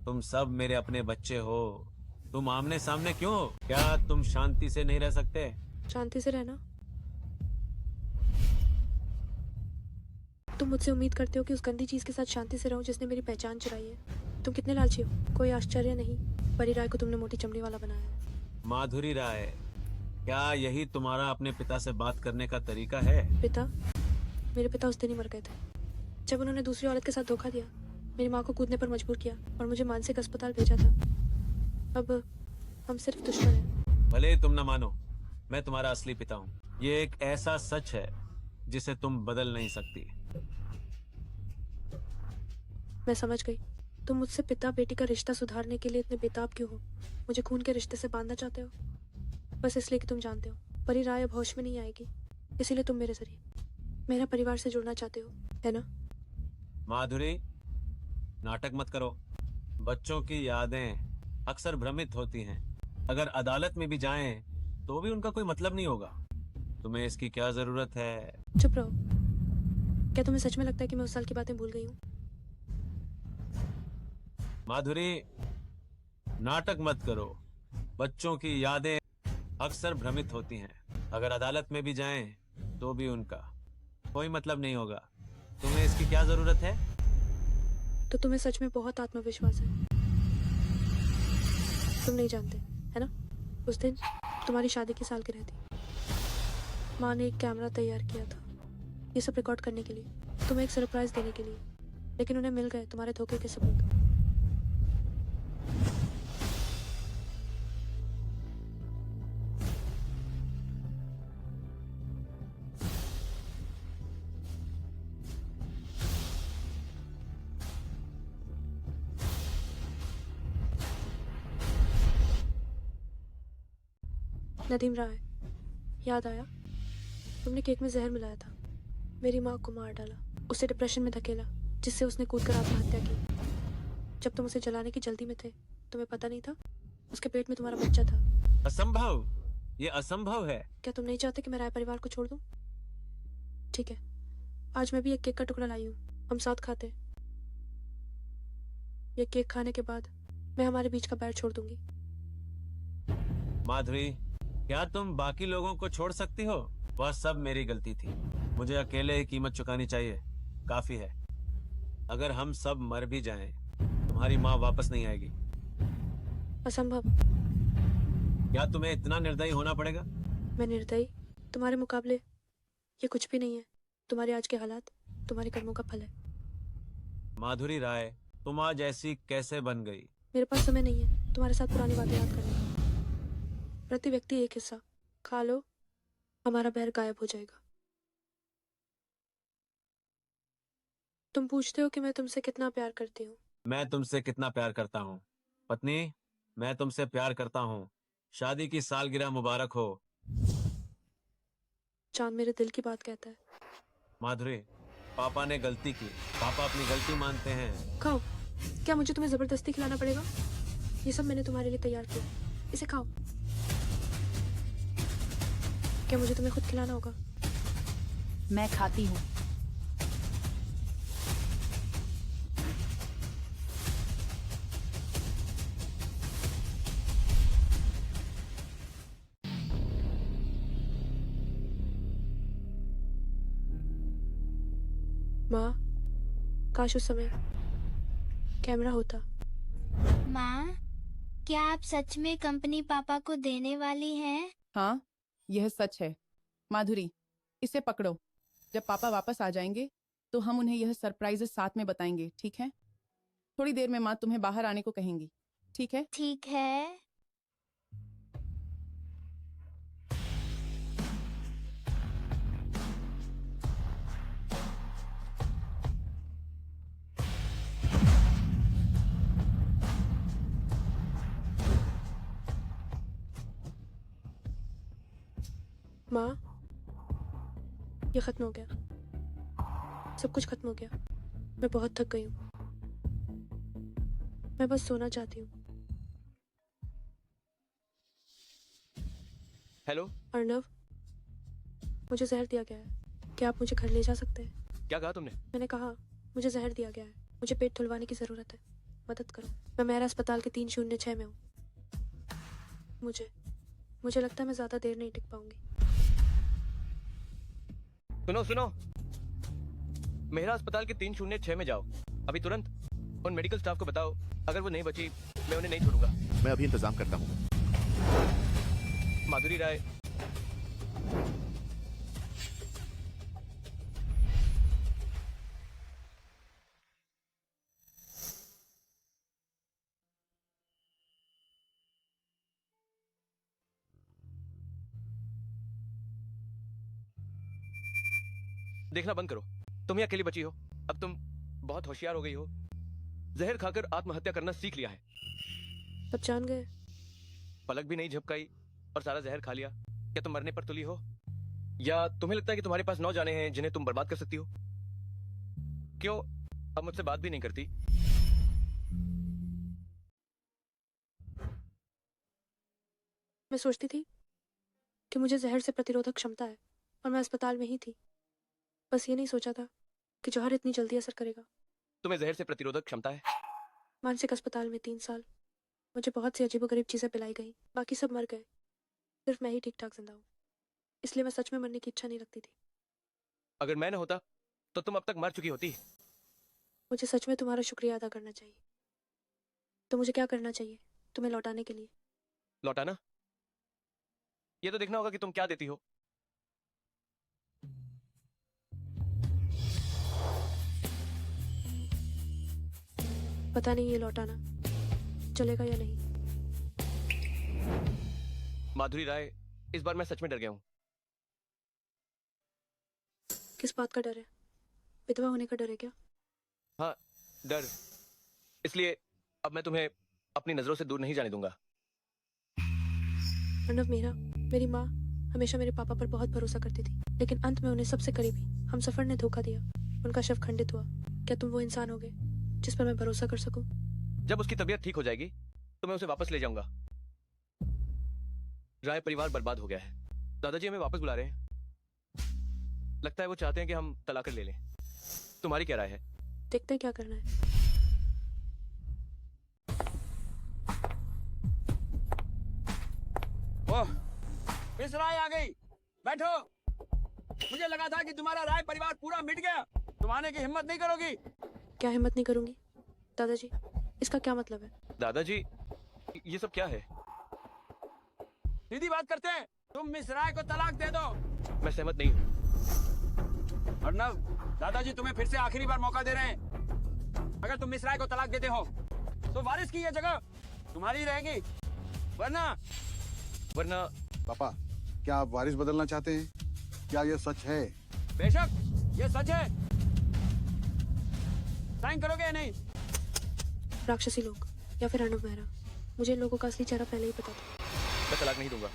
तुम सब मेरे अपने बच्चे हो। तुम आमने सामने क्यों हो? क्या तुम शांति से नहीं रह सकते? शांति से रहना? तुम मुझसे उम्मीद करते हो कि उस गंदी चीज के साथ शांति से रहूं जिसने मेरी पहचान चुराई है? तुम कितने लालची हो। कोई आश्चर्य नहीं, परी राय को तुमने मोटी चमड़ी वाला बनाया है। माधुरी राय, क्या यही तुम्हारा अपने पिता से बात करने का तरीका है? पिता? मेरे पिता उस दिन ही मर गए थे जब उन्होंने दूसरी औरत के साथ धोखा दिया, मेरी माँ को कूदने पर मजबूर किया और मुझे मानसिक अस्पताल भेजा था। अब हम सिर्फ दुश्मन हैं। भले तुम न मानो, मैं तुम्हारा असली पिता हूँ। ये एक ऐसा सच है जिसे तुम बदल नहीं सकती। मैं समझ गई। तुम मुझसे पिता बेटी का रिश्ता सुधारने के लिए इतने बेताब क्यों हो? मुझे खून के रिश्ते से बांधना चाहते हो? बस इसलिए कि तुम जानते हो परी राय अब होश में नहीं आएगी, इसीलिए तुम मेरे जरिए मेरा परिवार से जुड़ना चाहते हो, है ना? माधुरी, नाटक मत करो। बच्चों की यादें अक्सर भ्रमित होती हैं। अगर अदालत में भी जाएं तो भी उनका कोई मतलब नहीं होगा। तुम्हें इसकी क्या जरूरत है? चुप रहो। क्या तुम्हें सच में लगता है कि मैं उस साल की बातें भूल गई हूँ? माधुरी, नाटक मत करो। बच्चों की यादें अक्सर भ्रमित होती हैं। अगर अदालत में भी जाएं तो भी उनका कोई मतलब नहीं होगा। तुम्हें इसकी क्या जरूरत है? तो तुम्हें सच में बहुत आत्मविश्वास है। तुम नहीं जानते, है ना? उस दिन तुम्हारी शादी की सालगिरह थी। माँ ने एक कैमरा तैयार किया था ये सब रिकॉर्ड करने के लिए, तुम्हें एक सरप्राइज देने के लिए। लेकिन उन्हें मिल गए तुम्हारे धोखे के सबूत। नदीम राय, याद आया? तुमने केक में जहर मिलाया था, मेरी माँ को मार डाला, उसे डिप्रेशन में धकेला, जिससे उसने कूदकर आत्महत्या की। जब तुम उसे जलाने की जल्दी में थे, तुम्हें पता नहीं था उसके पेट में तुम्हारा बच्चा था। असंभव, ये असंभव है। क्या तुम नहीं चाहते कि मैं राय परिवार को छोड़ दूं? ठीक है, आज मैं भी एक केक का टुकड़ा लाई हूँ, हम साथ खाते। ये केक खाने के बाद मैं हमारे बीच का बैर छोड़ दूंगी। माधुरी, क्या तुम बाकी लोगों को छोड़ सकती हो? वह सब मेरी गलती थी। मुझे अकेले ही कीमत चुकानी चाहिए, काफी है। अगर हम सब मर भी जाएं, तुम्हारी माँ वापस नहीं आएगी। असंभव। क्या तुम्हें इतना निर्दयी होना पड़ेगा? मैं निर्दयी? तुम्हारे मुकाबले ये कुछ भी नहीं है। तुम्हारे आज के हालात तुम्हारे कर्मों का फल है। माधुरी राय, तुम आज ऐसी कैसे बन गई? मेरे पास समय नहीं है तुम्हारे साथ पुरानी बातें याद करने का। प्रति व्यक्ति एक हिस्सा खा लो, हमारा बैर गायब हो जाएगा। तुम पूछते हो कि मैं तुमसे कितना प्यार करती हूँ। मैं तुमसे कितना प्यार करता हूँ? पत्नी, मैं तुमसे प्यार करता हूँ। शादी की सालगिरह मुबारक हो। चांद मेरे दिल की बात कहता है। माधुरी, पापा ने गलती की। पापा अपनी गलती मानते हैं। खाओ। क्या मुझे तुम्हें जबरदस्ती खिलाना पड़ेगा? ये सब मैंने तुम्हारे लिए तैयार किया, इसे खाओ। क्या मुझे तुम्हें खुद खिलाना होगा? मैं खाती हूँ। माँ, काश उस समय कैमरा होता। माँ, क्या आप सच में कंपनी पापा को देने वाली हैं? हाँ, यह सच है। माधुरी, इसे पकड़ो। जब पापा वापस आ जाएंगे तो हम उन्हें यह सरप्राइजेस साथ में बताएंगे, ठीक है? थोड़ी देर में माँ तुम्हें बाहर आने को कहेंगी, ठीक है? ठीक है। माँ, ये खत्म हो गया। सब कुछ खत्म हो गया। मैं बहुत थक गई हूँ। मैं बस सोना चाहती हूँ। हेलो अर्णव, मुझे जहर दिया गया है। क्या आप मुझे घर ले जा सकते हैं? क्या कहा तुमने? मैंने कहा मुझे जहर दिया गया है। मुझे पेट धुलवाने की जरूरत है। मदद करो। मैं मेहरा अस्पताल के 306 में हूँ। मुझे लगता है मैं ज्यादा देर नहीं टिक पाऊंगी। सुनो सुनो, मेहरा अस्पताल के 306 में जाओ अभी तुरंत। उन मेडिकल स्टाफ को बताओ, अगर वो नहीं बची मैं उन्हें नहीं छोड़ूंगा। मैं अभी इंतजाम करता हूँ। माधुरी राय, देखना बंद करो। तुम ही अकेली बची हो। अब तुम बहुत होशियार हो गई हो। जहर खाकर आत्महत्या करना सीख लिया है। सब जान गए। पलक भी नहीं झपकाई और सारा जहर खा लिया। क्या तुम मरने पर तुली हो? या तुम्हें लगता है कि तुम्हारे पास 9 जाने हैं जिन्हें तुम बर्बाद कर सकती हो? क्यों अब मुझसे बात भी नहीं करती? मैं सोचती थी कि मुझे जहर से प्रतिरोधक क्षमता है और मैं अस्पताल में ही थी। बस ये नहीं सोचा था कि जहर इतनी जल्दी असर करेगा। तुम्हें जहर से प्रतिरोधक क्षमता है? मानसिक अस्पताल में 3 साल मुझे बहुत सी अजीबोगरीब चीज़ें पिलाई गई, बाकी सब मर गए, सिर्फ मैं ही ठीक ठाक जिंदा हूँ। इसलिए मैं सच में मरने की इच्छा नहीं रखती थी। अगर मैं न होता तो तुम अब तक मर चुकी होती। मुझे सच में तुम्हारा शुक्रिया अदा करना चाहिए। तो मुझे क्या करना चाहिए तुम्हें लौटाने के लिए? लौटाना? ये तो देखना होगा कि तुम क्या देती हो। पता नहीं ये लौटाना चलेगा या नहीं। माधुरी राय, इस बार मैं सच में डर गया हूँ। किस बात का डर है? विधवा होने का डर है क्या? हाँ, डर। इसलिए अब मैं तुम्हें अपनी नजरों से दूर नहीं जाने दूंगा। अर्णव मेहरा, मेरी माँ हमेशा मेरे पापा पर बहुत भरोसा करती थी, लेकिन अंत में उन्हें सबसे करीबी हम सफर ने धोखा दिया। उनका शव खंडित हुआ। क्या तुम वो इंसान होगे जिस पर मैं भरोसा कर सकूं? जब उसकी तबीयत ठीक हो जाएगी तो मैं उसे वापस ले जाऊंगा। राय परिवार बर्बाद हो गया है। दादाजी हमें वापस बुला रहे हैं। लगता है वो चाहते हैं कि हम तलाक कर ले लें। तुम्हारी क्या राय है? देखते हैं क्या करना है। ओह, मिस राय आ गई। बैठो। मुझे लगा था कि तुम्हारा राय परिवार पूरा मिट गया। तुम आने की हिम्मत नहीं करोगी। क्या हिम्मत नहीं करूंगी? दादाजी, इसका क्या मतलब है? दादाजी, ये सब क्या है? सीधी बात करते हैं। तुम मिस राय को तलाक दे दो। मैं सहमत नहीं हूँ। अर्णव, दादाजी तुम्हें फिर से आखिरी बार मौका दे रहे हैं। अगर तुम मिस राय को तलाक देते हो तो वारिस की ये जगह तुम्हारी रहेगी, वरना पापा, क्या आप वारिस बदलना चाहते हैं? क्या यह सच है? बेशक ये सच है। साइन करोगे या नहीं? राक्षसी लोग या फिर अर्णव मेहरा, मुझे इन लोगों का असली चेहरा पहले ही पता था। मैं तलाक नहीं दूंगा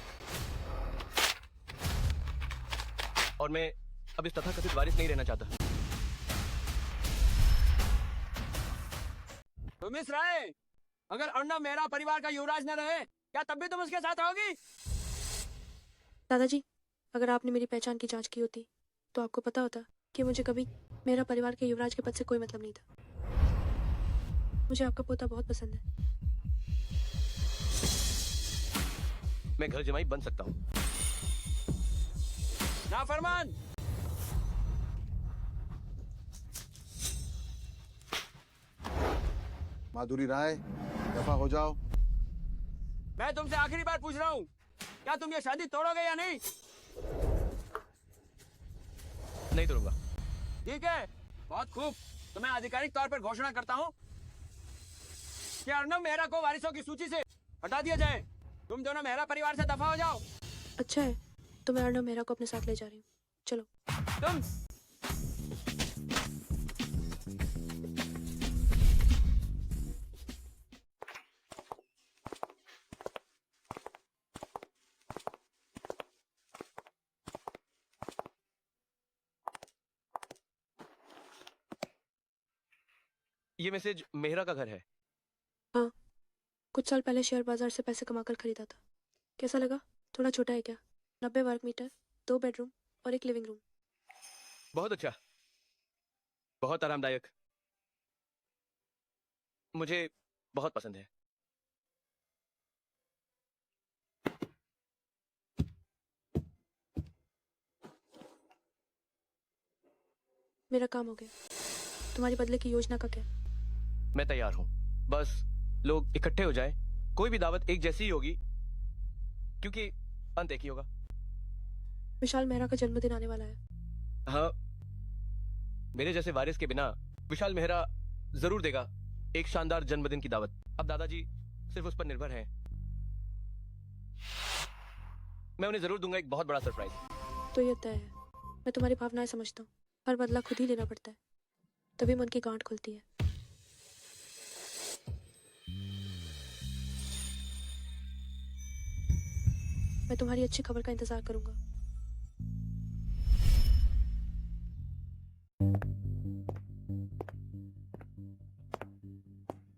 और मैं अब इस तथाकथित वारिस नहीं रहना चाहता। तो मिस राय, अगर अर्णव मेहरा परिवार का युवराज न रहे, क्या तब भी तुम उसके साथ रहोगी? दादाजी, अगर आपने मेरी पहचान की जांच की होती तो आपको पता होता कि मुझे कभी मेरा परिवार के युवराज के पद से कोई मतलब नहीं था। मुझे आपका पोता बहुत पसंद है। मैं घर जमाई बन सकता हूँ। नाफरमान! माधुरी राय, दफा हो जाओ। मैं तुमसे आखिरी बार पूछ रहा हूँ, क्या तुम ये शादी तोड़ोगे या नहीं? नहीं तोड़ूंगा। ठीक है, बहुत खूब। तो मैं आधिकारिक तौर पर घोषणा करता हूँ कि अर्णव मेहरा को वारिसों की सूची से हटा दिया जाए। तुम दोनों मेहरा परिवार से दफा हो जाओ। अच्छा है, तो मैं अर्णव मेहरा को अपने साथ ले जा रही हूँ। चलो। तुम ये मैसेज मेहरा का घर है। हाँ, कुछ साल पहले शेयर बाजार से पैसे कमाकर खरीदा था। कैसा लगा? थोड़ा छोटा है क्या? 90 वर्ग मीटर, 2 बेडरूम और 1 लिविंग रूम। बहुत अच्छा, बहुत आरामदायक। मुझे बहुत पसंद है। मेरा काम हो गया। तुम्हारी बदले की योजना का क्या? मैं तैयार हूँ। बस लोग इकट्ठे हो जाएं। कोई भी दावत एक जैसी ही होगी क्योंकि अंत एक ही होगा। विशाल मेहरा का जन्मदिन आने वाला है। हाँ, मेरे जैसे वारिस के बिना विशाल मेहरा जरूर देगा एक शानदार जन्मदिन की दावत। अब दादाजी सिर्फ उस पर निर्भर हैं। मैं उन्हें जरूर दूंगा एक बहुत बड़ा सरप्राइज। तो ये तय है। मैं तुम्हारी भावनाएं समझता हूँ। हर बदला खुद ही लेना पड़ता है, तभी मन की गांठ खुलती है। मैं तुम्हारी अच्छी खबर का इंतजार करूंगा।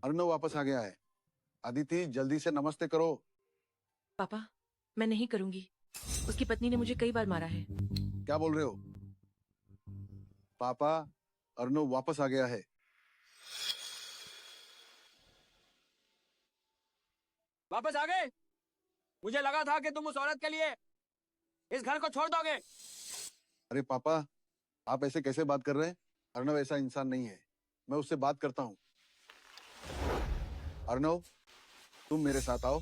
अर्णव वापस आ गया है। अदिति, जल्दी से नमस्ते करो। पापा, मैं नहीं करूंगी। उसकी पत्नी ने मुझे कई बार मारा है। क्या बोल रहे हो? पापा, अर्नव वापस आ गया है। वापस आ गए? मुझे लगा था कि तुम उस औरत के लिए इस घर को छोड़ दोगे। अरे पापा, आप ऐसे कैसे बात कर रहे हैं? अर्नव ऐसा इंसान नहीं है। मैं उससे बात करता हूँ। अर्नव, तुम मेरे साथ आओ।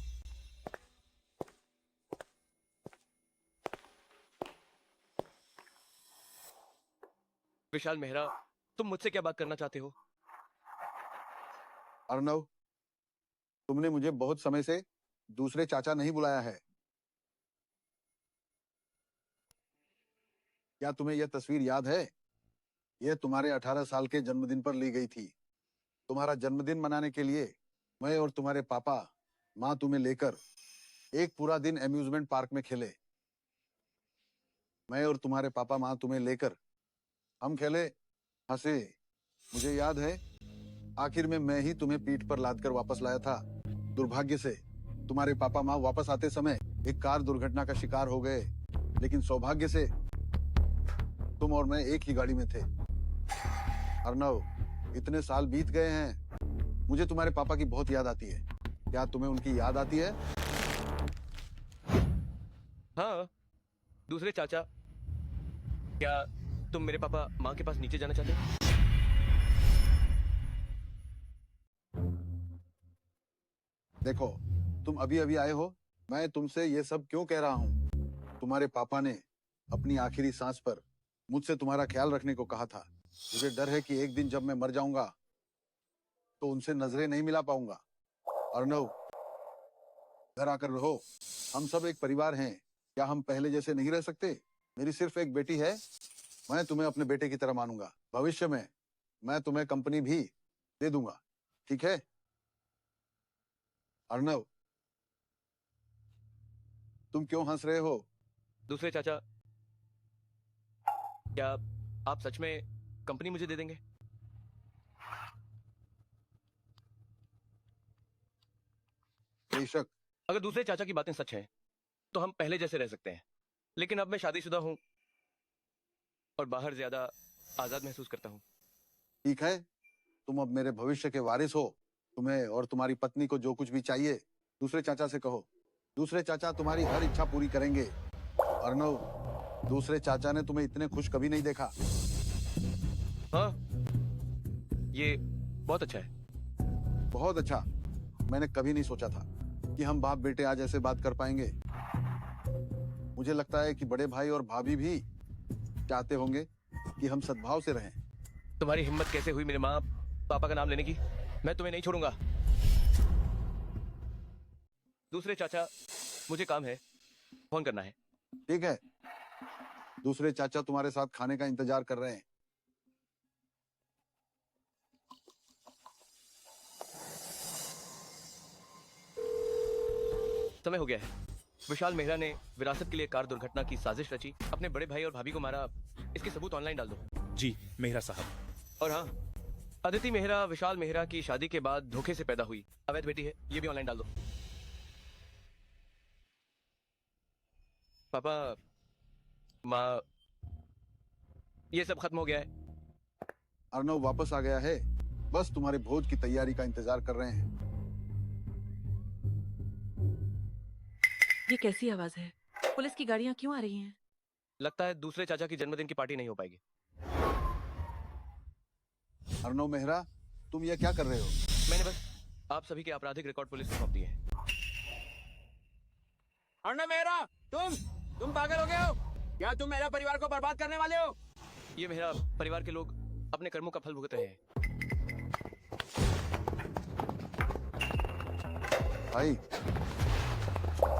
विशाल मेहरा, तुम मुझसे क्या बात करना चाहते हो? अर्नव, तुमने मुझे बहुत समय से दूसरे चाचा नहीं बुलाया है। क्या तुम्हें यह तस्वीर याद है? यह तुम्हारे 18 साल के जन्मदिन पर ली गई थी। तुम्हारा जन्मदिन मनाने के लिए मैं और तुम्हारे पापा माँ तुम्हें लेकर एक पूरा दिन एम्यूजमेंट पार्क में खेले। मैं और तुम्हारे पापा माँ तुम्हें लेकर हम खेले, हंसे। मुझे याद है, आखिर में मैं ही तुम्हें पीठ पर लादकर वापस लाया था। दुर्भाग्य से तुम्हारे पापा माँ वापस आते समय एक कार दुर्घटना का शिकार हो गए, लेकिन सौभाग्य से तुम और मैं एक ही गाड़ी में थे। अर्नव, इतने साल बीत गए हैं, मुझे तुम्हारे पापा की बहुत याद आती है। क्या तुम्हें उनकी याद आती है? हाँ, दूसरे चाचा। क्या तुम मेरे पापा माँ के पास नीचे जाना चाहते हो? देखो, तुम अभी अभी आए हो। मैं तुमसे ये सब क्यों कह रहा हूँ? तुम्हारे पापा ने अपनी आखिरी सांस पर मुझसे तुम्हारा ख्याल रखने को कहा था। मुझे डर है कि एक दिन जब मैं मर जाऊंगा तो उनसे नजरें नहीं मिला पाऊंगा। अर्नव, घर आकर रहो। हम सब एक परिवार हैं। क्या हम पहले जैसे नहीं रह सकते? मेरी सिर्फ एक बेटी है। मैं तुम्हें अपने बेटे की तरह मानूंगा। भविष्य में मैं तुम्हें कंपनी भी दे दूंगा, ठीक है? अर्नव, तुम क्यों हंस रहे हो? दूसरे चाचा, क्या आप सच में कंपनी मुझे दे देंगे? बेशक। अगर दूसरे चाचा की बातें सच हैं, तो हम पहले जैसे रह सकते हैं। लेकिन अब मैं शादीशुदा हूं और बाहर ज्यादा आजाद महसूस करता हूं। ठीक है, तुम अब मेरे भविष्य के वारिस हो। तुम्हें और तुम्हारी पत्नी को जो कुछ भी चाहिए दूसरे चाचा से कहो। दूसरे चाचा तुम्हारी हर इच्छा पूरी करेंगे। अर्नव, दूसरे चाचा ने तुम्हें इतने खुश कभी नहीं देखा। हाँ, ये बहुत अच्छा है। बहुत अच्छा। मैंने कभी नहीं सोचा था कि हम बाप बेटे आज ऐसे बात कर पाएंगे। मुझे लगता है कि बड़े भाई और भाभी भी चाहते होंगे कि हम सद्भाव से रहें। तुम्हारी हिम्मत कैसे हुई मेरे माँ पापा का नाम लेने की? मैं तुम्हें नहीं छोड़ूंगा। दूसरे चाचा, मुझे काम है, फोन करना है। ठीक है, दूसरे चाचा तुम्हारे साथ खाने का इंतजार कर रहे हैं। समय हो गया है। विशाल मेहरा ने विरासत के लिए कार दुर्घटना की साजिश रची, अपने बड़े भाई और भाभी को मारा। इसके सबूत ऑनलाइन डाल दो। जी मेहरा साहब। और हाँ, अदिति मेहरा विशाल मेहरा की शादी के बाद धोखे से पैदा हुई, अवैध बेटी है, ये भी ऑनलाइन डाल दो। पापा, माँ, ये सब खत्म हो गया है। अर्नव वापस आ गया है। बस तुम्हारे भोज की तैयारी का इंतजार कर रहे हैं। ये कैसी आवाज है? पुलिस की गाड़ियां क्यों आ रही हैं? लगता है दूसरे चाचा की जन्मदिन की पार्टी नहीं हो पाएगी। अर्नव मेहरा, तुम ये क्या कर रहे हो? मैंने बस आप सभी के आपराधिक रिकॉर्ड पुलिस को सौंप दिए हैं। अर्नव मेहरा, तुम पागल हो गए हो? क्या तुम मेरा परिवार को बर्बाद करने वाले हो? ये मेरा परिवार के लोग अपने कर्मों का फल भुगत रहे हैं। भाई,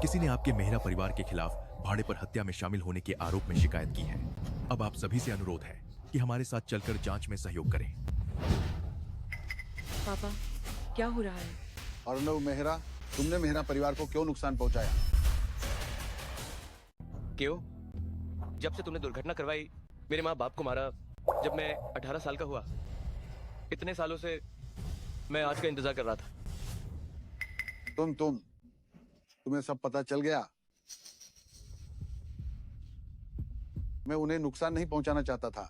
किसी ने आपके मेहरा परिवार के खिलाफ भाड़े पर हत्या में शामिल होने के आरोप में शिकायत की है। अब आप सभी से अनुरोध है कि हमारे साथ चलकर जांच में सहयोग करें। पापा, क्या हो रहा है? अर्नव मेहरा, तुमने मेहरा परिवार को क्यों नुकसान पहुंचाया? क्यों? जब से तुमने दुर्घटना करवाई, मेरे माँ बाप को मारा, जब मैं 18 साल का हुआ, इतने सालों से मैं आज का इंतजार कर रहा था। तुम्हें सब पता चल गया? मैं उन्हें नुकसान नहीं पहुंचाना चाहता था।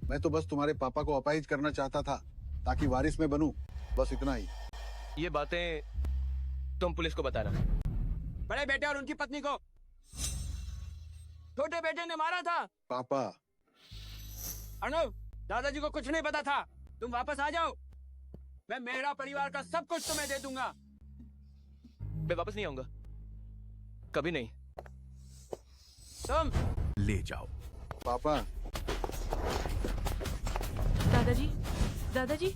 मैं तो बस तुम्हारे पापा को अपाहिज करना चाहता था ताकि वारिस में बनूं, बस इतना ही। ये बातें तुम पुलिस को बताना। बड़े बेटे और उनकी पत्नी को छोटे बेटे ने मारा था। पापा। अर्नव, दादाजी को कुछ नहीं पता था। तुम वापस आ जाओ, मैं मेहरा परिवार का सब कुछ तुम्हें दे दूंगा। मैं वापस नहीं आऊंगा, कभी नहीं। तुम ले जाओ। पापा। दादाजी, दादाजी।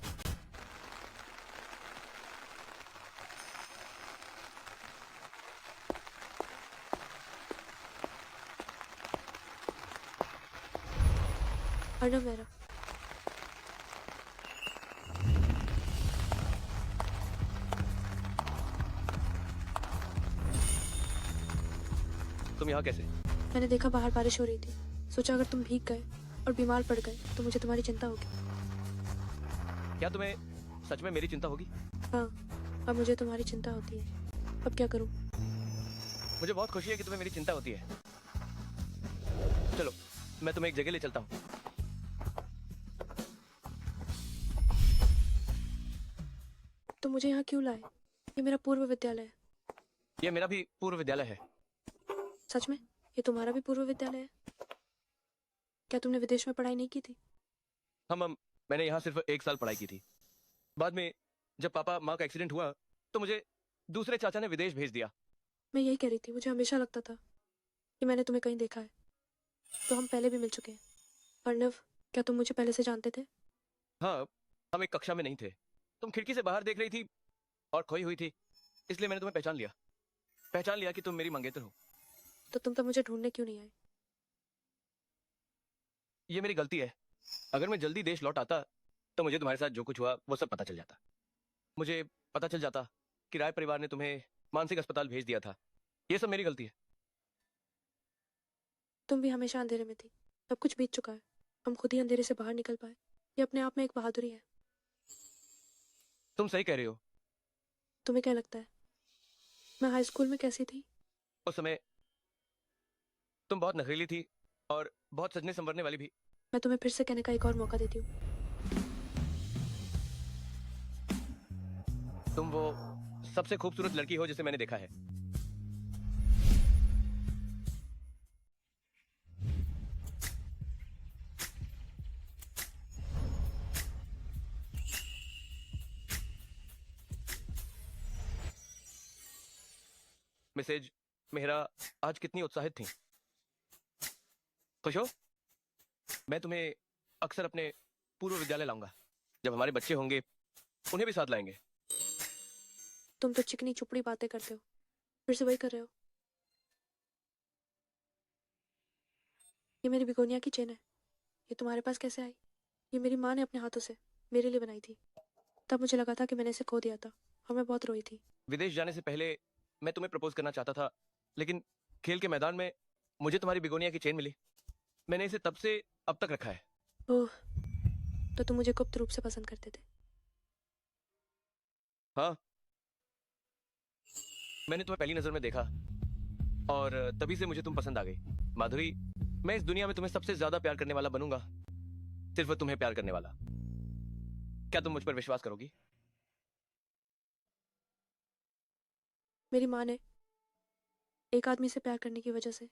अर्नव मेहरा। तुम यहाँ कैसे? मैंने देखा बाहर बारिश हो रही थी, सोचा अगर तुम भीग गए और बीमार पड़ गए तो मुझे तुम्हारी चिंता होगी। क्या तुम्हें सच में मेरी चिंता होगी? हाँ, अब मुझे तुम्हारी चिंता होती है। अब क्या करूं? मुझे बहुत खुशी है कि तुम्हें मेरी चिंता होती है। चलो, मैं तुम्हें एक जगह ले चलता हूँ। तो मुझे यहाँ क्यों लाए? ये मेरा पूर्व विद्यालय है। ये मेरा भी पूर्व विद्यालय है। सच में? ये तुम्हारा भी पूर्व विद्यालय है? क्या तुमने विदेश में पढ़ाई नहीं की थी? मैंने यहाँ सिर्फ 1 साल पढ़ाई की थी। बाद में जब पापा माँ का एक्सीडेंट हुआ तो मुझे दूसरे चाचा ने विदेश भेज दिया। मैं यही कह रही थी, मुझे हमेशा लगता था कि मैंने तुम्हें कहीं देखा है। तो हम पहले भी मिल चुके हैं। अर्नव, क्या तुम मुझे पहले से जानते थे? हाँ, हम एक कक्षा में नहीं थे। तुम खिड़की से बाहर देख रही थी और खोई हुई थी, इसलिए मैंने तुम्हें पहचान लिया कि तुम मेरी मंगेतर हो। तो तुम मुझे ढूंढने क्यों नहीं आए? ये मेरी गलती है। अगर मैं जल्दी देश लौट आता तो मुझे तुम्हारे साथ जो कुछ हुआ वो सब पता चल जाता। मुझे पता चल जाता कि राय परिवार ने तुम्हें मानसिक अस्पताल भेज दिया था। ये सब मेरी गलती है। तुम भी हमेशा अंधेरे में थी, अब कुछ बीत चुका है। हम खुद ही अंधेरे से बाहर निकल पाए, ये अपने आप में एक बहादुरी है। तुम सही कह रही हो। तुम्हें क्या लगता है मैं हाई स्कूल में कैसी थी? उस समय तुम बहुत नखरीली थी और बहुत सजने संवरने वाली भी। मैं तुम्हें फिर से कहने का एक और मौका देती हूँ। तुम वो सबसे खूबसूरत लड़की हो जिसे मैंने देखा है। मिसेज मेहरा आज कितनी उत्साहित थी। खुश हो? मैं तुम्हें अक्सर अपने पूर्व विद्यालय लाऊंगा। जब हमारे बच्चे होंगे उन्हें भी साथ लाएंगे। तुम तो चिकनी चुपड़ी बातें करते हो, फिर से वही कर रहे हो। ये मेरी बिगोनिया की चेन है। ये तुम्हारे पास कैसे आई? ये मेरी माँ ने अपने हाथों से मेरे लिए बनाई थी। तब मुझे लगा था कि मैंने इसे खो दिया था और मैं बहुत रोई थी। विदेश जाने से पहले मैं तुम्हें प्रपोज करना चाहता था, लेकिन खेल के मैदान में मुझे तुम्हारी बिगोनिया की चेन मिली। मैंने इसे तब से अब तक रखा है। ओह, तो तुम मुझे गुप्त रूप से पसंद करते थे? हाँ, मैंने तुम्हें पहली नजर में देखा और तभी से मुझे तुम पसंद आ गई। माधुरी, मैं इस दुनिया में तुम्हें सबसे ज्यादा प्यार करने वाला बनूंगा, सिर्फ तुम्हें प्यार करने वाला। क्या तुम मुझ पर विश्वास करोगी? मेरी माँ ने एक आदमी से प्यार करने की वजह से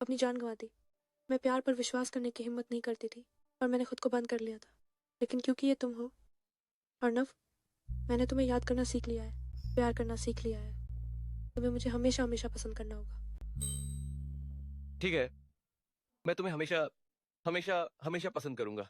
अपनी जान गंवा दी। मैं प्यार पर विश्वास करने की हिम्मत नहीं करती थी और मैंने खुद को बंद कर लिया था। लेकिन क्योंकि ये तुम हो अर्नव, मैंने तुम्हें याद करना सीख लिया है, प्यार करना सीख लिया है। तुम्हें मुझे हमेशा हमेशा पसंद करना होगा। ठीक है, मैं तुम्हें हमेशा हमेशा हमेशा पसंद करूंगा।